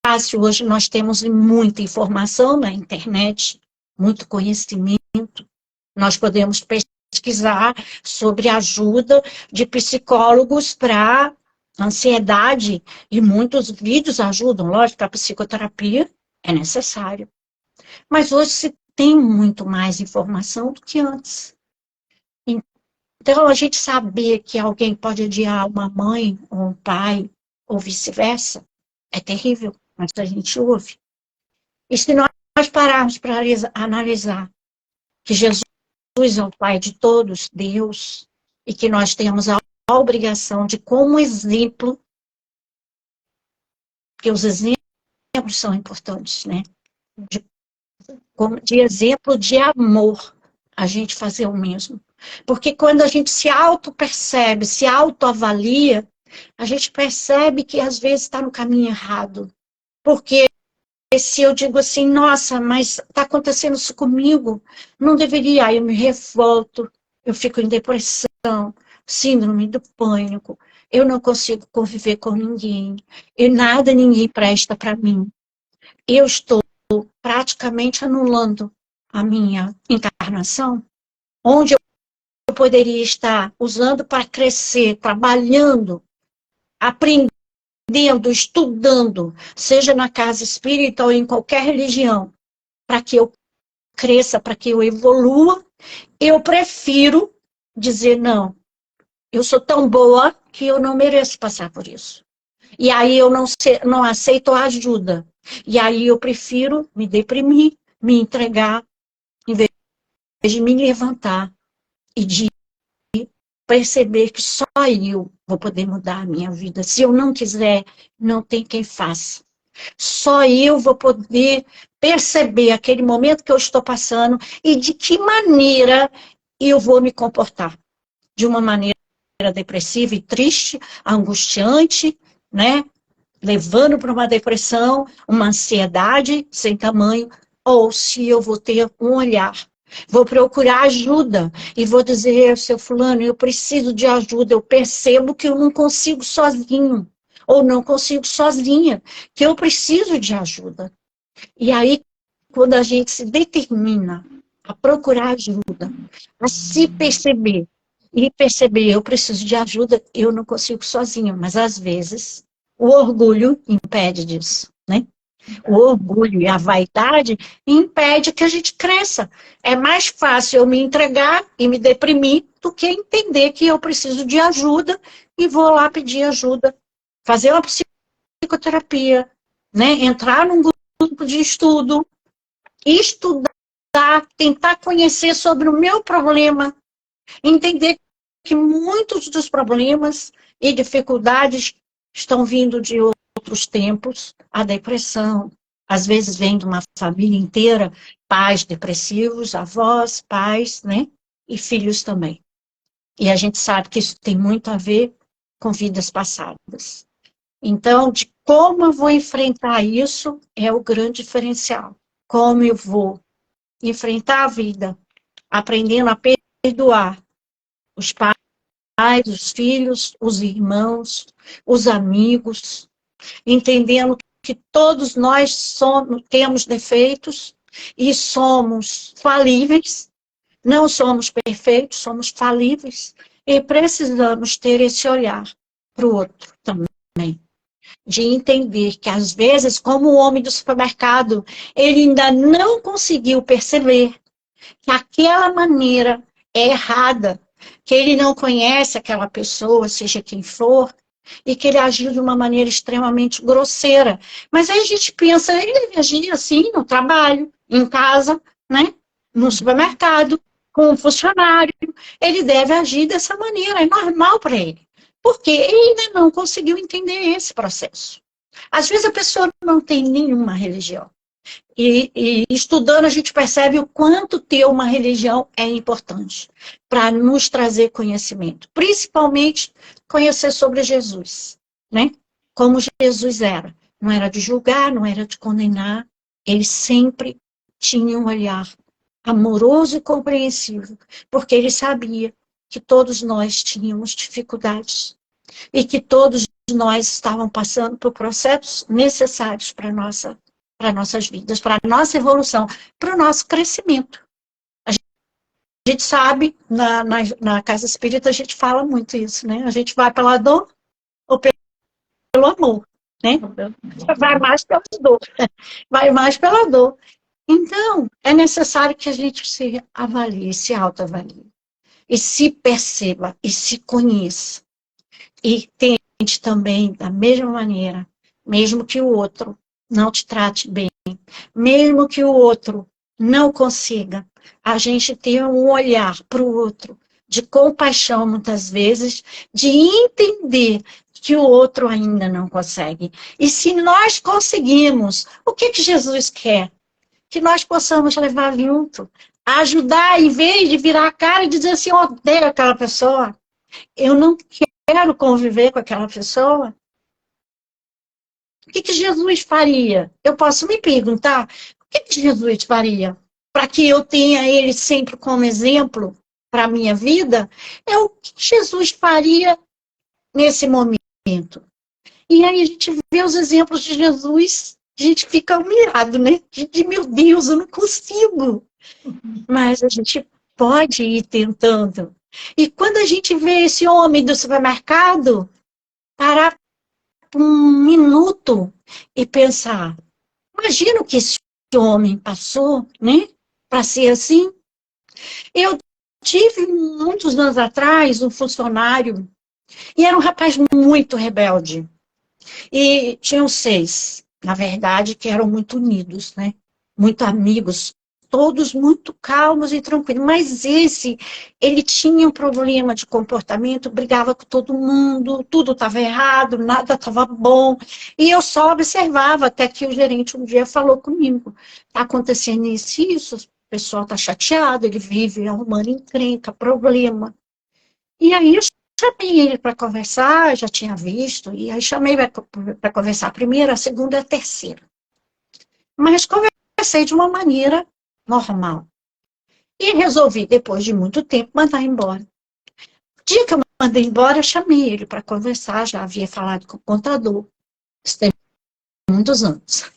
B: fácil, hoje nós temos muita informação na internet, muito conhecimento, nós podemos pesquisar sobre ajuda de psicólogos para ansiedade, e muitos vídeos ajudam, lógico, a psicoterapia é necessário. Mas hoje se tem muito mais informação do que antes. Então, a gente saber que alguém pode odiar uma mãe ou um pai, ou vice-versa, é terrível, mas a gente ouve. E se nós pararmos para analisar que Jesus é o Pai de todos, Deus, e que nós temos a obrigação de, como exemplo, porque os exemplos são importantes, né? De exemplo de amor, a gente fazer o mesmo. Porque quando a gente se auto-percebe, se autoavalia, a gente percebe que às vezes está no caminho errado. Porque se eu digo assim, nossa, mas está acontecendo isso comigo, não deveria, aí eu me revolto, eu fico em depressão, síndrome do pânico, eu não consigo conviver com ninguém, e nada, ninguém presta para mim. Eu estou praticamente anulando a minha encarnação, onde eu poderia estar usando para crescer, trabalhando, aprendendo, estudando, seja na casa espírita ou em qualquer religião, para que eu cresça, para que eu evolua, eu prefiro dizer, não, eu sou tão boa que eu não mereço passar por isso. E aí eu não aceito a ajuda. E aí eu prefiro me deprimir, me entregar, em vez de me levantar e de perceber que só eu vou poder mudar a minha vida. Se eu não quiser, não tem quem faça. Só eu vou poder perceber aquele momento que eu estou passando e de que maneira eu vou me comportar. De uma maneira depressiva e triste, angustiante, né? Levando para uma depressão, uma ansiedade sem tamanho, ou se eu vou ter um olhar. Vou procurar ajuda e vou dizer, seu fulano, eu preciso de ajuda, eu percebo que eu não consigo sozinho, ou não consigo sozinha, que eu preciso de ajuda. E aí, quando a gente se determina a procurar ajuda, a se perceber, e perceber, eu preciso de ajuda, eu não consigo sozinho, mas às vezes o orgulho impede disso, né? O orgulho e a vaidade impede que a gente cresça. É mais fácil eu me entregar e me deprimir do que entender que eu preciso de ajuda e vou lá pedir ajuda, fazer uma psicoterapia, né? Entrar num grupo de estudo, estudar, tentar conhecer sobre o meu problema, entender que muitos dos problemas e dificuldades estão vindo de outros tempos, a depressão, às vezes vem de uma família inteira, pais depressivos, avós, pais, né? E filhos também. E a gente sabe que isso tem muito a ver com vidas passadas. Então, de como eu vou enfrentar isso é o grande diferencial. Como eu vou enfrentar a vida, aprendendo a perdoar os pais, os filhos, os irmãos, os amigos, entendendo que todos nós temos defeitos e somos falíveis, não somos perfeitos, somos falíveis e precisamos ter esse olhar para o outro também, de entender que às vezes, como o homem do supermercado, ele ainda não conseguiu perceber que aquela maneira é errada, que ele não conhece aquela pessoa, seja quem for, e que ele agiu de uma maneira extremamente grosseira. Mas aí a gente pensa, ele deve agir assim no trabalho, em casa, né? No supermercado, com um funcionário. Ele deve agir dessa maneira, é normal para ele. Porque ele ainda não conseguiu entender esse processo. Às vezes a pessoa não tem nenhuma religião. E estudando a gente percebe o quanto ter uma religião é importante para nos trazer conhecimento, principalmente conhecer sobre Jesus, né? Como Jesus era. Não era de julgar, não era de condenar, ele sempre tinha um olhar amoroso e compreensivo, porque ele sabia que todos nós tínhamos dificuldades e que todos nós estávamos passando por processos necessários para nossas vidas, para a nossa evolução, para o nosso crescimento. A gente sabe, na Casa Espírita, a gente fala muito isso, né? A gente vai pela dor ou pelo amor, né? Vai mais pela dor. Vai mais pela dor. Então, é necessário que a gente se avalie, se autoavalie, e se perceba, e se conheça. E tente também, da mesma maneira, mesmo que o outro não te trate bem, mesmo que o outro não consiga, a gente ter um olhar para o outro de compaixão, muitas vezes, de entender que o outro ainda não consegue. E se nós conseguimos, o que Jesus quer? Que nós possamos levar junto, ajudar, em vez de virar a cara e dizer assim, eu odeio aquela pessoa, eu não quero conviver com aquela pessoa. O que Jesus faria? Eu posso me perguntar, o que Jesus faria para que eu tenha ele sempre como exemplo para a minha vida? É o que Jesus faria nesse momento. E aí a gente vê os exemplos de Jesus, a gente fica humilhado, né? A gente diz, meu Deus, eu não consigo. Mas a gente pode ir tentando. E quando a gente vê esse homem do supermercado, parar um minuto e pensar, imagina o que esse homem passou, né? Para ser assim. Eu tive, muitos anos atrás, um funcionário, e era um rapaz muito rebelde. E tinham 6, na verdade, que eram muito unidos, né? Muito amigos, todos muito calmos e tranquilos. Mas ele tinha um problema de comportamento, brigava com todo mundo, tudo estava errado, nada estava bom. E eu só observava, até que o gerente um dia falou comigo, está acontecendo isso, o pessoal está chateado, ele vive arrumando encrenca, problema. E aí eu chamei ele para conversar, já tinha visto, e aí chamei para conversar a primeira, a segunda e a terceira. Mas conversei de uma maneira normal. E resolvi, depois de muito tempo, mandar embora. O dia que eu mandei embora, eu chamei ele para conversar, já havia falado com o contador, isso tem muitos anos.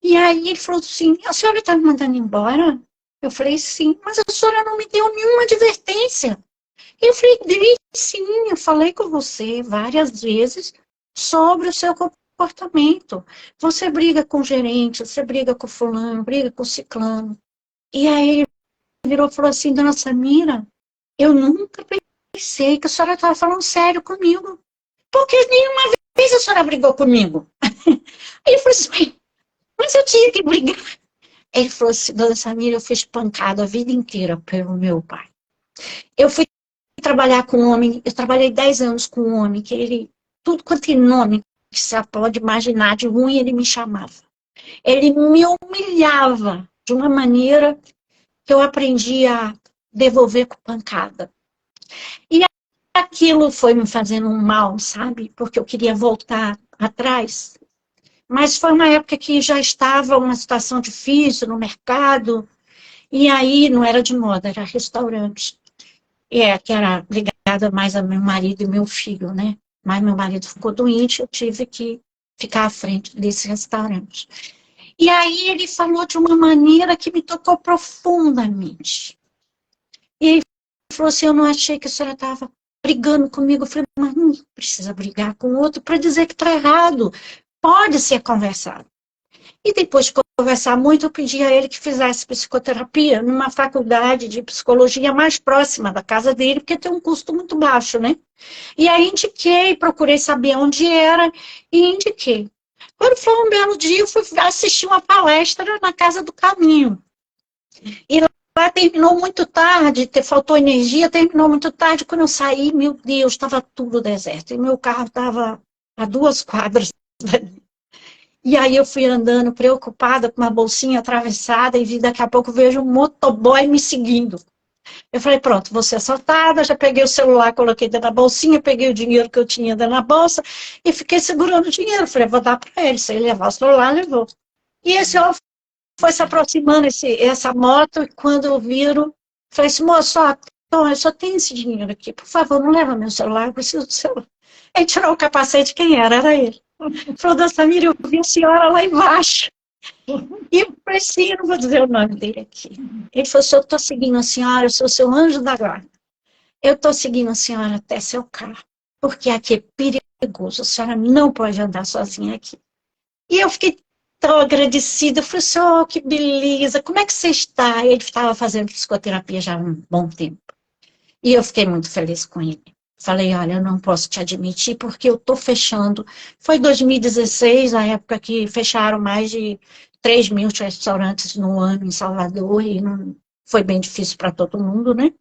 B: E aí ele falou assim, a senhora está me mandando embora? Eu falei, sim, mas a senhora não me deu nenhuma advertência. Eu falei, sim, eu falei com você várias vezes sobre o seu comportamento. Você briga com o gerente, você briga com o fulano, briga com o ciclano. E aí ele virou e falou assim, dona Samira, eu nunca pensei que a senhora estava falando sério comigo. Porque nenhuma vez a senhora brigou comigo. Aí eu falei assim, mas eu tinha que brigar. Ele falou assim, dona Samira, eu fui espancada a vida inteira pelo meu pai. Eu fui trabalhar com um homem, eu trabalhei 10 anos com um homem, que ele, tudo quanto é nome que você pode imaginar de ruim, ele me chamava. Ele me humilhava de uma maneira que eu aprendi a devolver com pancada. E aquilo foi me fazendo um mal, sabe? Porque eu queria voltar atrás. Mas foi uma época que já estava uma situação difícil no mercado, e aí não era de moda, era restaurante. Que era ligada mais a meu marido e meu filho, né? Mas meu marido ficou doente, eu tive que ficar à frente desse restaurante. E aí ele falou de uma maneira que me tocou profundamente. E ele falou assim, eu não achei que a senhora estava brigando comigo. Eu falei, mas não precisa brigar com o outro para dizer que está errado. Pode ser conversado. E depois de conversar muito, eu pedi a ele que fizesse psicoterapia numa faculdade de psicologia mais próxima da casa dele, porque tem um custo muito baixo, né? E aí indiquei, procurei saber onde era e indiquei. Quando foi um belo dia, eu fui assistir uma palestra na Casa do Caminho. E lá terminou muito tarde, faltou energia, terminou muito tarde. Quando eu saí, meu Deus, estava tudo deserto. E meu carro estava a 2 quadras dali. E aí eu fui andando preocupada com uma bolsinha atravessada e vi daqui a pouco vejo um motoboy me seguindo. Eu falei, pronto, vou ser assaltada, já peguei o celular, coloquei dentro da bolsinha, peguei o dinheiro que eu tinha dentro da bolsa e fiquei segurando o dinheiro. Falei, vou dar para ele, se ele levar o celular, levou. E esse homem foi se aproximando, essa moto, e quando eu viro, falei assim, moço, eu só tenho esse dinheiro aqui, por favor, não leva meu celular, eu preciso do celular. Aí tirou o capacete, quem era? Era ele. Falou, dona Samira, eu vi a senhora lá embaixo. E eu falei assim, eu não vou dizer o nome dele aqui. Ele falou assim, eu estou seguindo a senhora, eu sou seu anjo da guarda. Eu estou seguindo a senhora até seu carro, porque aqui é perigoso, a senhora não pode andar sozinha aqui. E eu fiquei tão agradecida, eu falei assim, oh, que beleza, como é que você está? Ele estava fazendo psicoterapia já há um bom tempo. E eu fiquei muito feliz com ele. Falei, olha, eu não posso te admitir porque eu estou fechando. Foi 2016, a época que fecharam mais de 3.000 restaurantes no ano em Salvador, e não, foi bem difícil para todo mundo, né?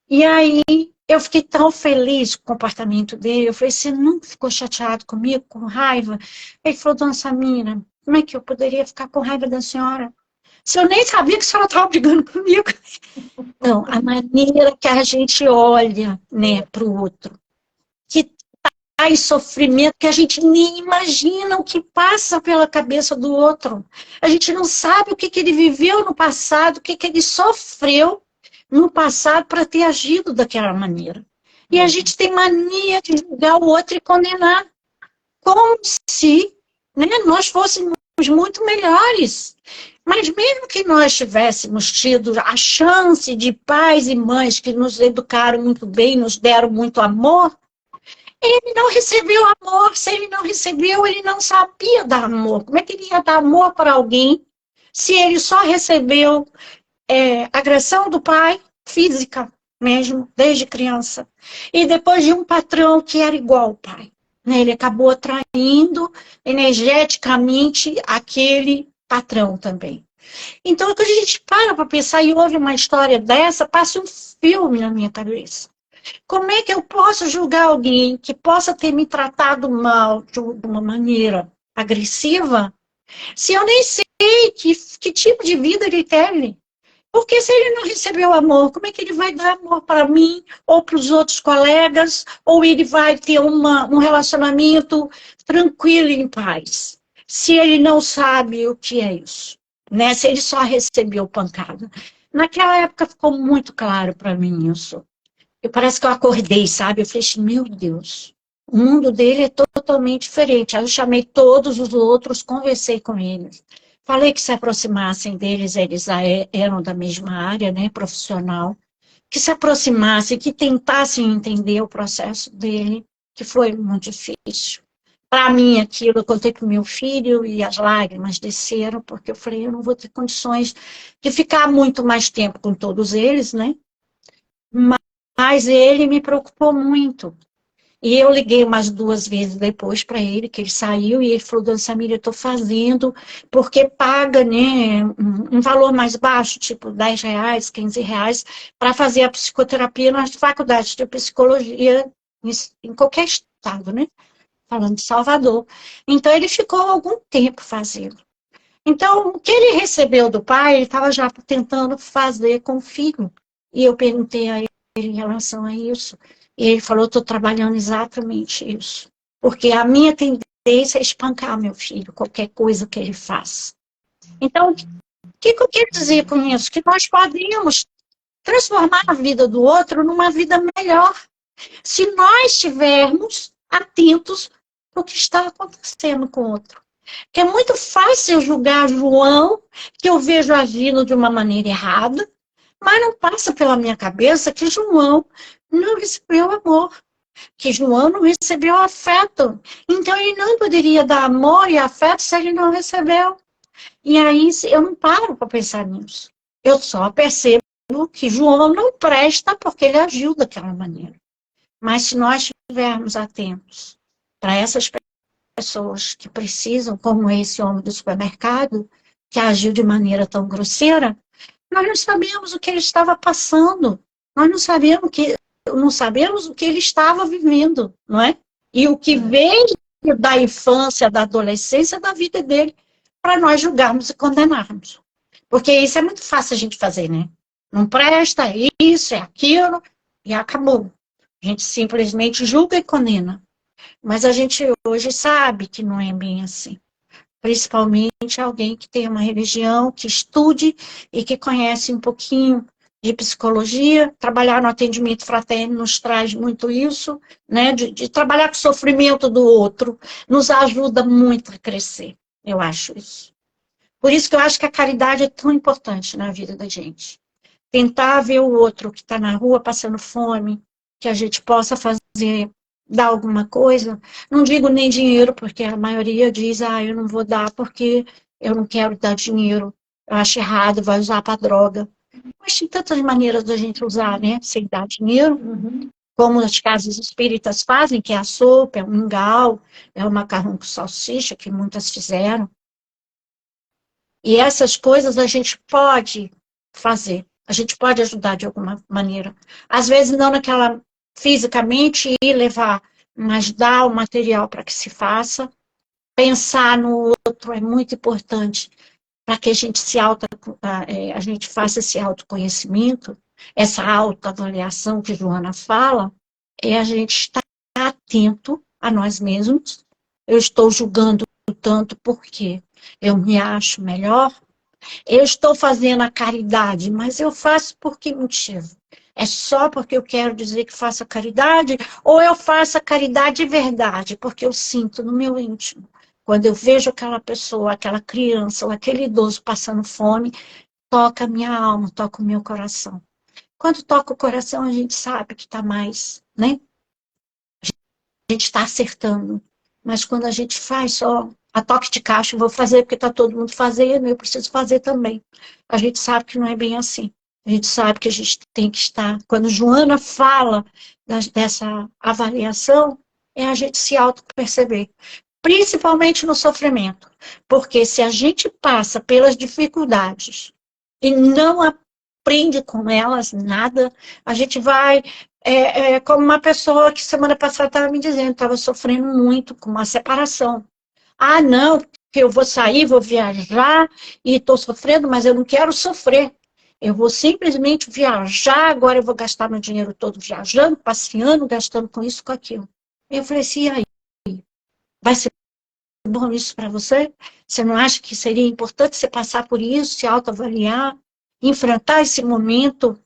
B: E aí eu fiquei tão feliz com o comportamento dele. Eu falei, você não ficou chateado comigo, com raiva? Ele falou, dona Samira, como é que eu poderia ficar com raiva da senhora? Se eu nem sabia que a senhora estava brigando comigo. Então, a maneira que a gente olha, né, para o outro, que está em sofrimento, que a gente nem imagina o que passa pela cabeça do outro. A gente não sabe o que, que ele viveu no passado, o que, que ele sofreu no passado para ter agido daquela maneira. E a gente tem mania de julgar o outro e condenar, como se, né, nós fôssemos muito melhores. Mas mesmo que nós tivéssemos tido a chance de pais e mães que nos educaram muito bem, nos deram muito amor, ele não recebeu amor. Se ele não recebeu, ele não sabia dar amor. Como é que ele ia dar amor para alguém se ele só recebeu agressão do pai, física mesmo, desde criança, e depois de um patrão que era igual ao pai? Ele acabou atraindo energeticamente aquele patrão também. Então, quando a gente para pensar e ouve uma história dessa, passa um filme na minha cabeça. Como é que eu posso julgar alguém que possa ter me tratado mal de uma maneira agressiva, se eu nem sei que tipo de vida ele teve? Porque se ele não recebeu amor, como é que ele vai dar amor para mim, ou para os outros colegas, ou ele vai ter um relacionamento tranquilo e em paz, se ele não sabe o que é isso, né? Se ele só recebeu pancada. Naquela época ficou muito claro para mim isso. Parece que eu acordei, sabe? Eu falei assim, meu Deus, o mundo dele é totalmente diferente. Aí eu chamei todos os outros, conversei com eles. Falei que se aproximassem deles, eles eram da mesma área, né, profissional, que se aproximassem, que tentassem entender o processo dele, que foi muito difícil. Para mim, aquilo, eu contei para o meu filho e as lágrimas desceram, porque eu falei, eu não vou ter condições de ficar muito mais tempo com todos eles, né? Mas ele me preocupou muito. E eu liguei umas 2 vezes depois para ele, que ele saiu, e ele falou, dona Samira, eu estou fazendo, porque paga, né, um valor mais baixo, tipo R$10, R$15, para fazer a psicoterapia nas faculdades de psicologia, em qualquer estado, né? Falando de Salvador. Então, ele ficou algum tempo fazendo. Então, o que ele recebeu do pai, ele estava já tentando fazer com o filho. E eu perguntei a ele em relação a isso. E ele falou, estou trabalhando exatamente isso. Porque a minha tendência é espancar meu filho, qualquer coisa que ele faça. Então, o que eu quero dizer com isso? Que nós podemos transformar a vida do outro numa vida melhor, se nós estivermos atentos ao que está acontecendo com o outro. Porque é muito fácil julgar João, que eu vejo agindo de uma maneira errada, mas não passa pela minha cabeça que João não recebeu amor, que João não recebeu afeto. Então, ele não poderia dar amor e afeto se ele não recebeu. E aí eu não paro para pensar nisso. Eu só percebo que João não presta porque ele agiu daquela maneira. Mas se nós estivermos atentos para essas pessoas que precisam, como esse homem do supermercado, que agiu de maneira tão grosseira, nós não sabemos o que ele estava passando. Nós não sabemos o que ele estava vivendo, não é? E o que veio da infância, da adolescência, da vida dele, para nós julgarmos e condenarmos. Porque isso é muito fácil a gente fazer, né? Não presta, é isso, é aquilo, e acabou. A gente simplesmente julga e condena. Mas a gente hoje sabe que não é bem assim. Principalmente alguém que tem uma religião, que estude e que conhece um pouquinho de psicologia. Trabalhar no atendimento fraterno nos traz muito isso, né? De trabalhar com o sofrimento do outro, nos ajuda muito a crescer. Eu acho isso. Por isso que eu acho que a caridade é tão importante na vida da gente. Tentar ver o outro que está na rua passando fome, que a gente possa fazer, dar alguma coisa. Não digo nem dinheiro, porque a maioria diz, eu não vou dar porque eu não quero dar dinheiro. Eu acho errado, vai usar para droga. Mas tem tantas maneiras da gente usar, né? Sem dar dinheiro, como as casas espíritas fazem, que é a sopa, é o mingau, é o macarrão com salsicha, que muitas fizeram. E essas coisas a gente pode fazer. A gente pode ajudar de alguma maneira. Às vezes não naquela fisicamente ir levar, mas dar o material para que se faça. Pensar no outro é muito importante para que a gente a gente faça esse autoconhecimento, essa autoavaliação que Joana fala, é a gente estar atento a nós mesmos. Eu estou julgando tanto porque eu me acho melhor. Eu estou fazendo a caridade, mas eu faço por que motivo? É só porque eu quero dizer que faço a caridade? Ou eu faço a caridade de verdade? Porque eu sinto no meu íntimo. Quando eu vejo aquela pessoa, aquela criança ou aquele idoso passando fome, toca a minha alma, toca o meu coração. Quando toca o coração, a gente sabe que está mais, né? A gente está acertando. Mas quando a gente faz só a toque de caixa, eu vou fazer porque está todo mundo fazendo, eu preciso fazer também. A gente sabe que não é bem assim. A gente sabe que a gente tem que estar. Quando Joana fala dessa avaliação, é a gente se auto-perceber. Principalmente no sofrimento. Porque se a gente passa pelas dificuldades e não aprende com elas nada, a gente vai como uma pessoa que semana passada estava me dizendo, estava sofrendo muito com uma separação. Não, porque eu vou sair, vou viajar e estou sofrendo, mas eu não quero sofrer. Eu vou simplesmente viajar, agora eu vou gastar meu dinheiro todo viajando, passeando, gastando com isso, com aquilo. Eu falei assim, e aí? Vai ser bom isso para você? Você não acha que seria importante você passar por isso, se autoavaliar, enfrentar esse momento,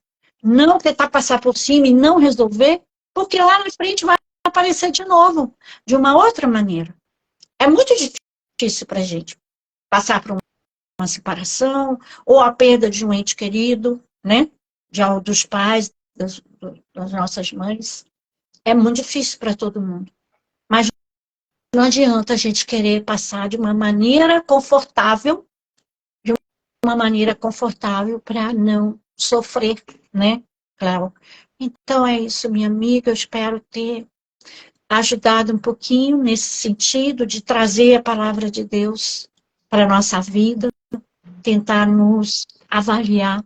B: não tentar passar por cima e não resolver, porque lá na frente vai aparecer de novo, de uma outra maneira. É muito difícil para a gente passar por uma separação, ou a perda de um ente querido, né? Dos pais, das nossas mães. É muito difícil para todo mundo. Mas não adianta a gente querer passar de uma maneira confortável, para não sofrer, né? Claro. Então é isso, minha amiga. Eu espero ter ajudado um pouquinho nesse sentido de trazer a palavra de Deus para a nossa vida, tentar nos avaliar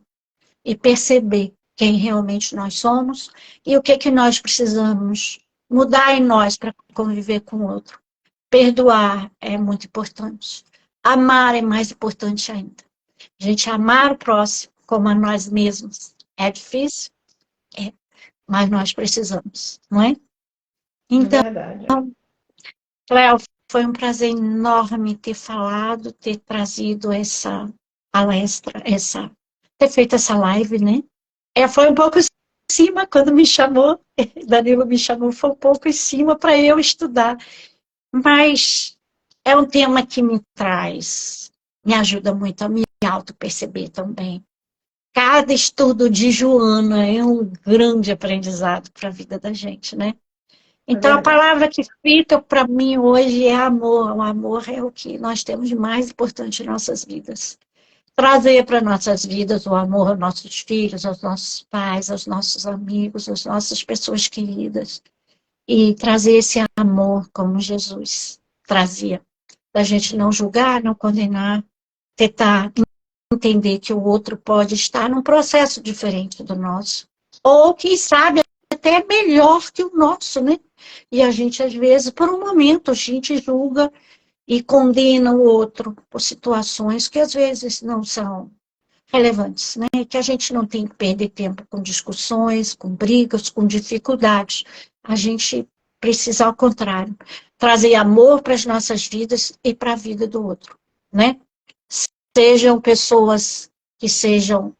B: e perceber quem realmente nós somos e o que nós precisamos mudar em nós para conviver com o outro. Perdoar é muito importante. Amar é mais importante ainda. A gente amar o próximo como a nós mesmos é difícil? É, mas nós precisamos, não é? Então, Cléo, foi um prazer enorme ter falado, ter trazido essa palestra, ter feito essa live, né? Foi um pouco em cima quando me chamou, Danilo me chamou, foi um pouco em cima para eu estudar. Mas é um tema que me ajuda muito a me auto-perceber também. Cada estudo de Joana é um grande aprendizado para a vida da gente, né? Então, a palavra que fica para mim hoje é amor. O amor é o que nós temos de mais importante em nossas vidas. Trazer para nossas vidas o amor aos nossos filhos, aos nossos pais, aos nossos amigos, às nossas pessoas queridas. E trazer esse amor como Jesus trazia. Da gente não julgar, não condenar, tentar entender que o outro pode estar num processo diferente do nosso. Ou, quem sabe, até melhor que o nosso, né? E a gente, às vezes, por um momento, a gente julga e condena o outro por situações que, às vezes, não são relevantes, né? Que a gente não tem que perder tempo com discussões, com brigas, com dificuldades. A gente precisa, ao contrário, trazer amor para as nossas vidas e para a vida do outro, né? Sejam pessoas que sejam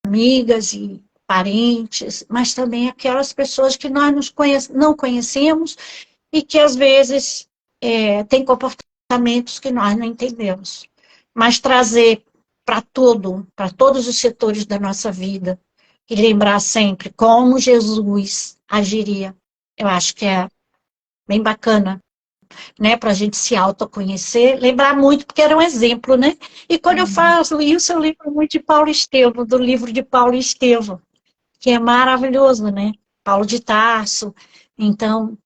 B: amigas e parentes, mas também aquelas pessoas que nós não conhecemos e que às vezes têm comportamentos que nós não entendemos. Mas trazer para todos os setores da nossa vida, e lembrar sempre como Jesus agiria. Eu acho que é bem bacana, né, para a gente se autoconhecer, lembrar muito, porque era um exemplo, né? E quando eu faço isso, eu lembro muito de Paulo Estevão, do livro de Paulo Estevão, que é maravilhoso, né? Paulo de Tarso. Então,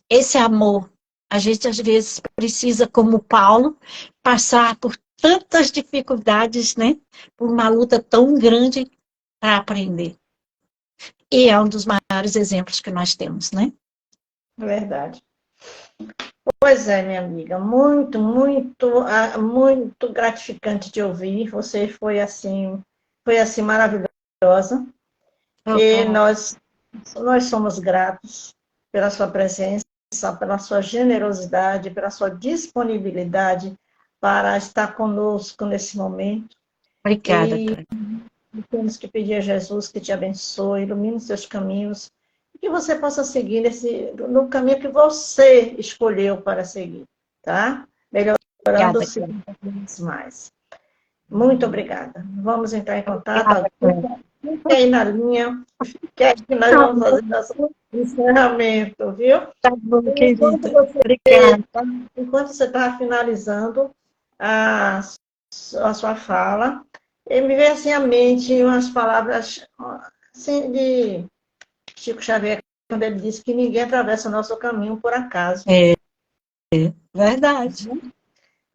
B: esse amor, a gente às vezes precisa, como Paulo, passar por tantas dificuldades, né? Por uma luta tão grande para aprender. E é um dos maiores exemplos que nós temos, né?
A: Verdade. Pois é, minha amiga, muito, muito, muito gratificante de ouvir. Você foi assim maravilhosa. E nós somos gratos pela sua presença, pela sua generosidade, pela sua disponibilidade para estar conosco nesse momento.
B: Obrigada.
A: E temos que pedir a Jesus que te abençoe, ilumine os seus caminhos, e que você possa seguir no caminho que você escolheu para seguir, tá? Melhorando os mais. Muito obrigada. Vamos entrar em contato. Fique aí na linha, que é que nós vamos fazer nosso encerramento, viu?
B: Tá bom, querida. Obrigada.
A: Enquanto você estava finalizando a sua fala, me veio assim à mente umas palavras assim, de Chico Xavier, quando ele disse que ninguém atravessa o nosso caminho por acaso.
B: É verdade.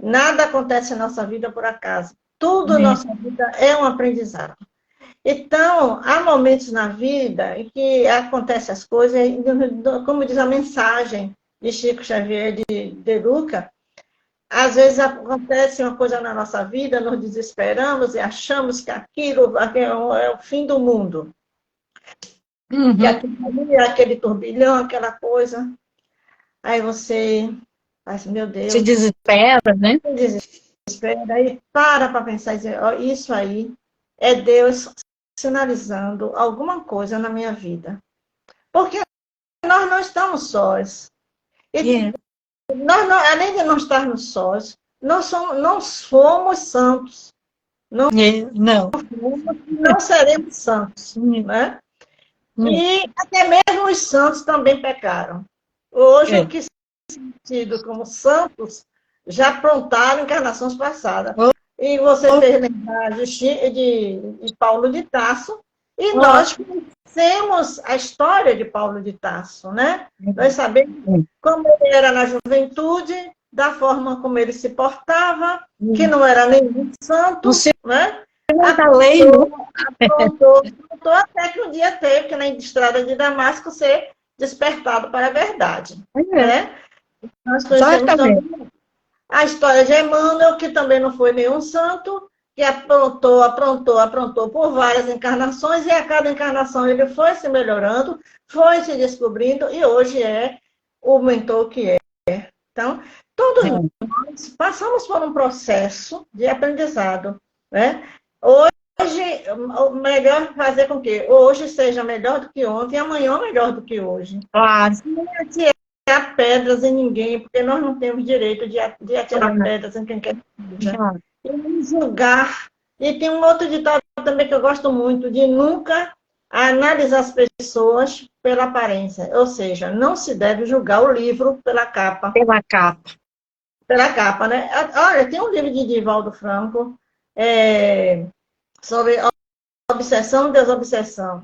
A: Nada acontece na nossa vida por acaso. Tudo na nossa vida é um aprendizado. Então, há momentos na vida em que acontecem as coisas, como diz a mensagem de Chico Xavier de Luca, às vezes acontece uma coisa na nossa vida, nos desesperamos e achamos que aquilo é o fim do mundo. E aquele turbilhão, aquela coisa. Aí você faz, meu Deus.
B: Se desespera, né?
A: Se desespera, aí para pensar e dizer, ó, isso aí é Deus sinalizando alguma coisa na minha vida. Porque nós não estamos sós. E nós, além de não estarmos sós, não somos santos. Não seremos santos. Né? E até mesmo os santos também pecaram. Hoje, o que são tidos como santos já aprontaram encarnações passadas. E você fez lembrar de Paulo de Tarso, e nós conhecemos a história de Paulo de Tarso, né? Nós sabemos como ele era na juventude, da forma como ele se portava, que não era nenhum santo, né? Aprontou até que um dia teve que na estrada de Damasco ser despertado para a verdade. Né? Nós conhecemos também a história de Emmanuel, que também não foi nenhum santo, que aprontou por várias encarnações, e a cada encarnação ele foi se melhorando, foi se descobrindo, e hoje é o mentor que é. Então, todos nós passamos por um processo de aprendizado. Né? Hoje, o melhor fazer com que hoje seja melhor do que ontem, e amanhã melhor do que hoje.
B: Claro.
A: Se atirar pedras em ninguém, porque nós não temos direito de atirar pedras em quem quer que seja. E não julgar. E tem um outro ditado também que eu gosto muito, de nunca a analisar as pessoas pela aparência. Ou seja, não se deve julgar o livro pela capa.
B: Pela capa.
A: Pela capa, né? Olha, tem um livro de Divaldo Franco sobre a obsessão e desobsessão.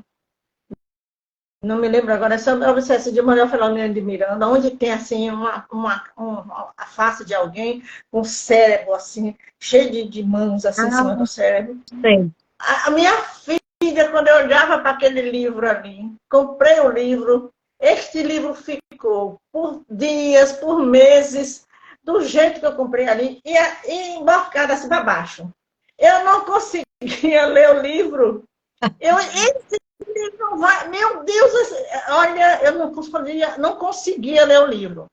A: Não me lembro agora, é sobre a obsessão de Manuel Filomeno de Miranda, onde tem assim a face de alguém com o cérebro assim, cheio de mãos assim em cima do cérebro.
B: Sim.
A: A minha filha, quando eu olhava para aquele livro ali, comprei o livro, este livro ficou por dias, por meses, do jeito que eu comprei ali, e embarcado assim para baixo. Eu não conseguia ler o livro. Esse livro vai. Meu Deus, olha, eu não conseguia ler o livro.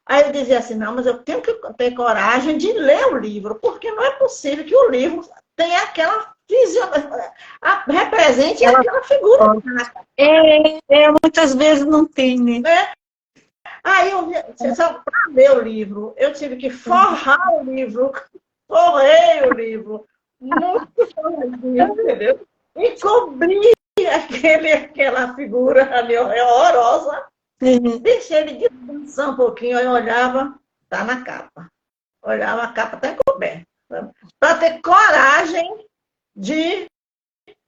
A: Aí eu dizia assim, não, mas eu tenho que ter coragem de ler o livro, porque não é possível que o livro tenha aquela represente aquela figura.
B: Muitas vezes não tem, né?
A: Aí, para ler o livro, eu tive que forrar o livro, forrei o livro, muito forradinho, entendeu? E cobri aquela figura ali horrorosa. Deixei ele descansar um pouquinho, aí eu olhava, tá na capa. Olhava a capa até coberta. Para ter coragem de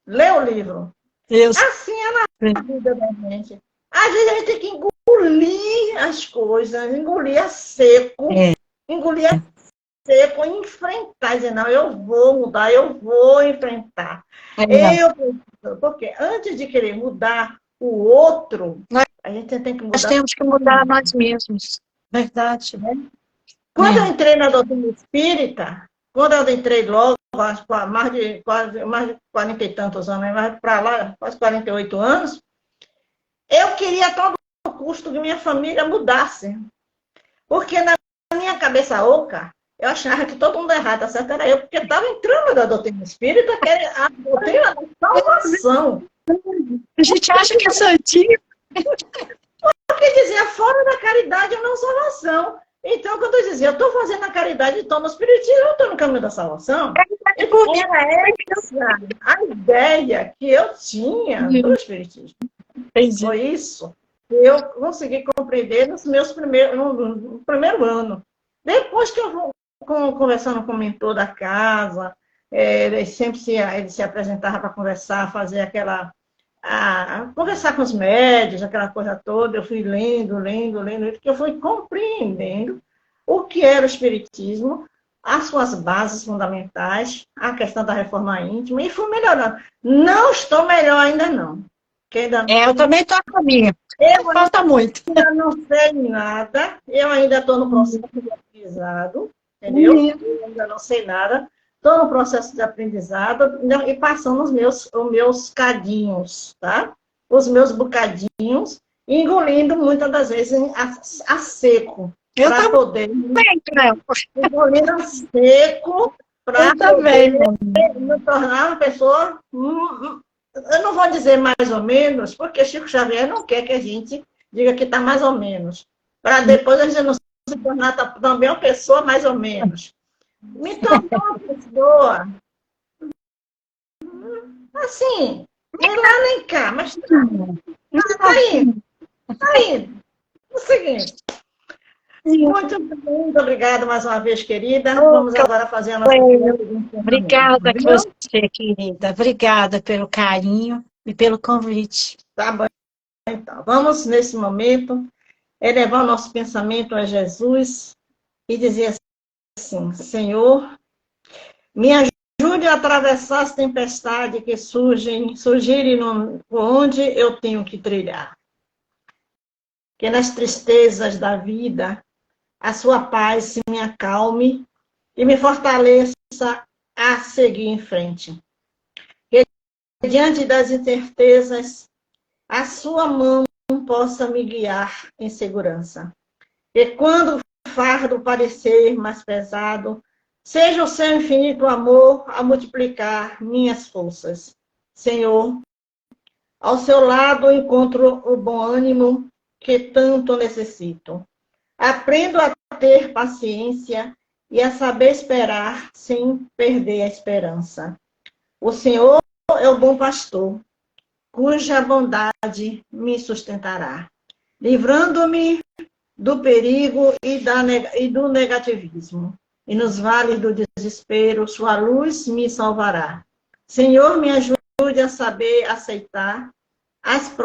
A: ler o livro. Assim é na vida da gente. Às vezes a gente tem que engolir as coisas, engolir a seco, engolir a seco, enfrentar, dizer, não, eu vou mudar, eu vou enfrentar. Porque antes de querer mudar o outro, a gente tem que mudar.
B: Nós temos que mudar nós mesmos. Verdade.
A: Quando eu entrei na doutrina espírita, quando eu entrei logo, mais de 40 e tantos anos, mais para lá, quase 48 anos, eu queria a todo custo que minha família mudasse. Porque na minha cabeça oca, eu achava que todo mundo errado, tá certo? Era eu, porque estava entrando na doutrina espírita, que era a doutrina da salvação.
B: A gente acha que é santinho.
A: Porque dizia, fora da caridade não salvação. Então, quando eu dizia, eu estou fazendo a caridade e estou no espiritismo, eu estou no caminho da salvação. Era essa a ideia que eu tinha do espiritismo. Foi isso que eu consegui compreender no primeiro ano. Depois que eu vou conversando com o mentor da casa, ele se apresentava para conversar, fazer conversar com os médios, aquela coisa toda, eu fui lendo, que eu fui compreendendo o que era o espiritismo, as suas bases fundamentais, a questão da reforma íntima, e fui melhorando. Não estou melhor ainda não.
B: Eu também estou a caminho. Falta muito.
A: Eu ainda não sei nada, eu ainda estou no processo de aprendizado, entendeu? Eu ainda não sei nada. Estou no processo de aprendizado e passando os meus cadinhos, tá? Os meus bocadinhos, engolindo muitas das vezes a seco. Para poder. Engolindo a seco para poder me tornar uma pessoa. Eu não vou dizer mais ou menos, porque Chico Xavier não quer que a gente diga que está mais ou menos. Para depois a gente não se tornar também uma pessoa mais ou menos. Me tornou uma pessoa assim, nem lá nem cá, mas está indo. Está indo. O seguinte. Muito obrigada mais uma vez, querida. Vamos agora fazer a nossa pergunta.
B: Obrigada a você, querida. Obrigada pelo carinho e pelo convite.
A: Tá bom. Então, vamos, nesse momento, elevar o nosso pensamento a Jesus e dizer assim, Senhor, me ajude a atravessar as tempestades que surgirem onde eu tenho que trilhar. Que nas tristezas da vida, a sua paz me acalme e me fortaleça a seguir em frente. Que diante das incertezas, a sua mão possa me guiar em segurança. E quando o fardo parecer mais pesado, seja o seu infinito amor a multiplicar minhas forças. Senhor, ao seu lado encontro o bom ânimo que tanto necessito. Aprendo a ter paciência e a saber esperar sem perder a esperança. O Senhor é o bom pastor. cuja bondade me sustentará, livrando-me do perigo e do negativismo. E nos vales do desespero, sua luz me salvará. Senhor, me ajude a saber aceitar as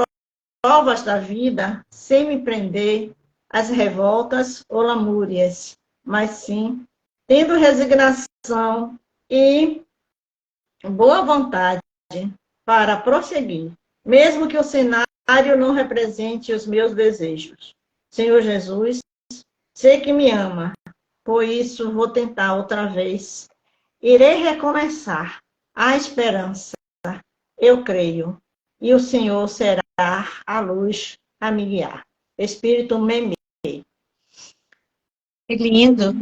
A: provas da vida sem me prender às revoltas ou lamúrias, mas sim, tendo resignação e boa vontade para prosseguir, mesmo que o cenário não represente os meus desejos. Senhor Jesus, sei que me ama, por isso vou tentar outra vez. Irei recomeçar. A esperança, eu creio, e o Senhor será a luz a me guiar. Espírito Meme.
B: Que lindo.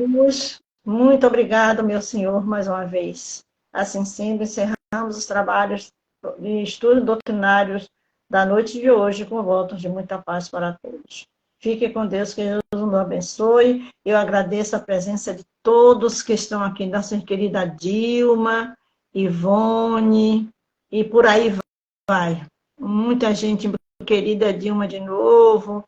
A: Muito obrigado, meu Senhor, mais uma vez. Assim sendo, encerramos os trabalhos de estudos doutrinários da noite de hoje, com votos de muita paz para todos. Fique com Deus, que Deus nos abençoe. Eu agradeço a presença de todos que estão aqui, nossa querida Dilma, Ivone, e por aí vai. Muita gente querida, Dilma de novo,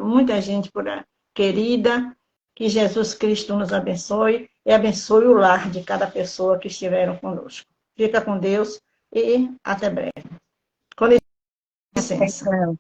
A: muita gente por aí, querida, que Jesus Cristo nos abençoe e abençoe o lar de cada pessoa que estiveram conosco. Fica com Deus e até breve. Com licença.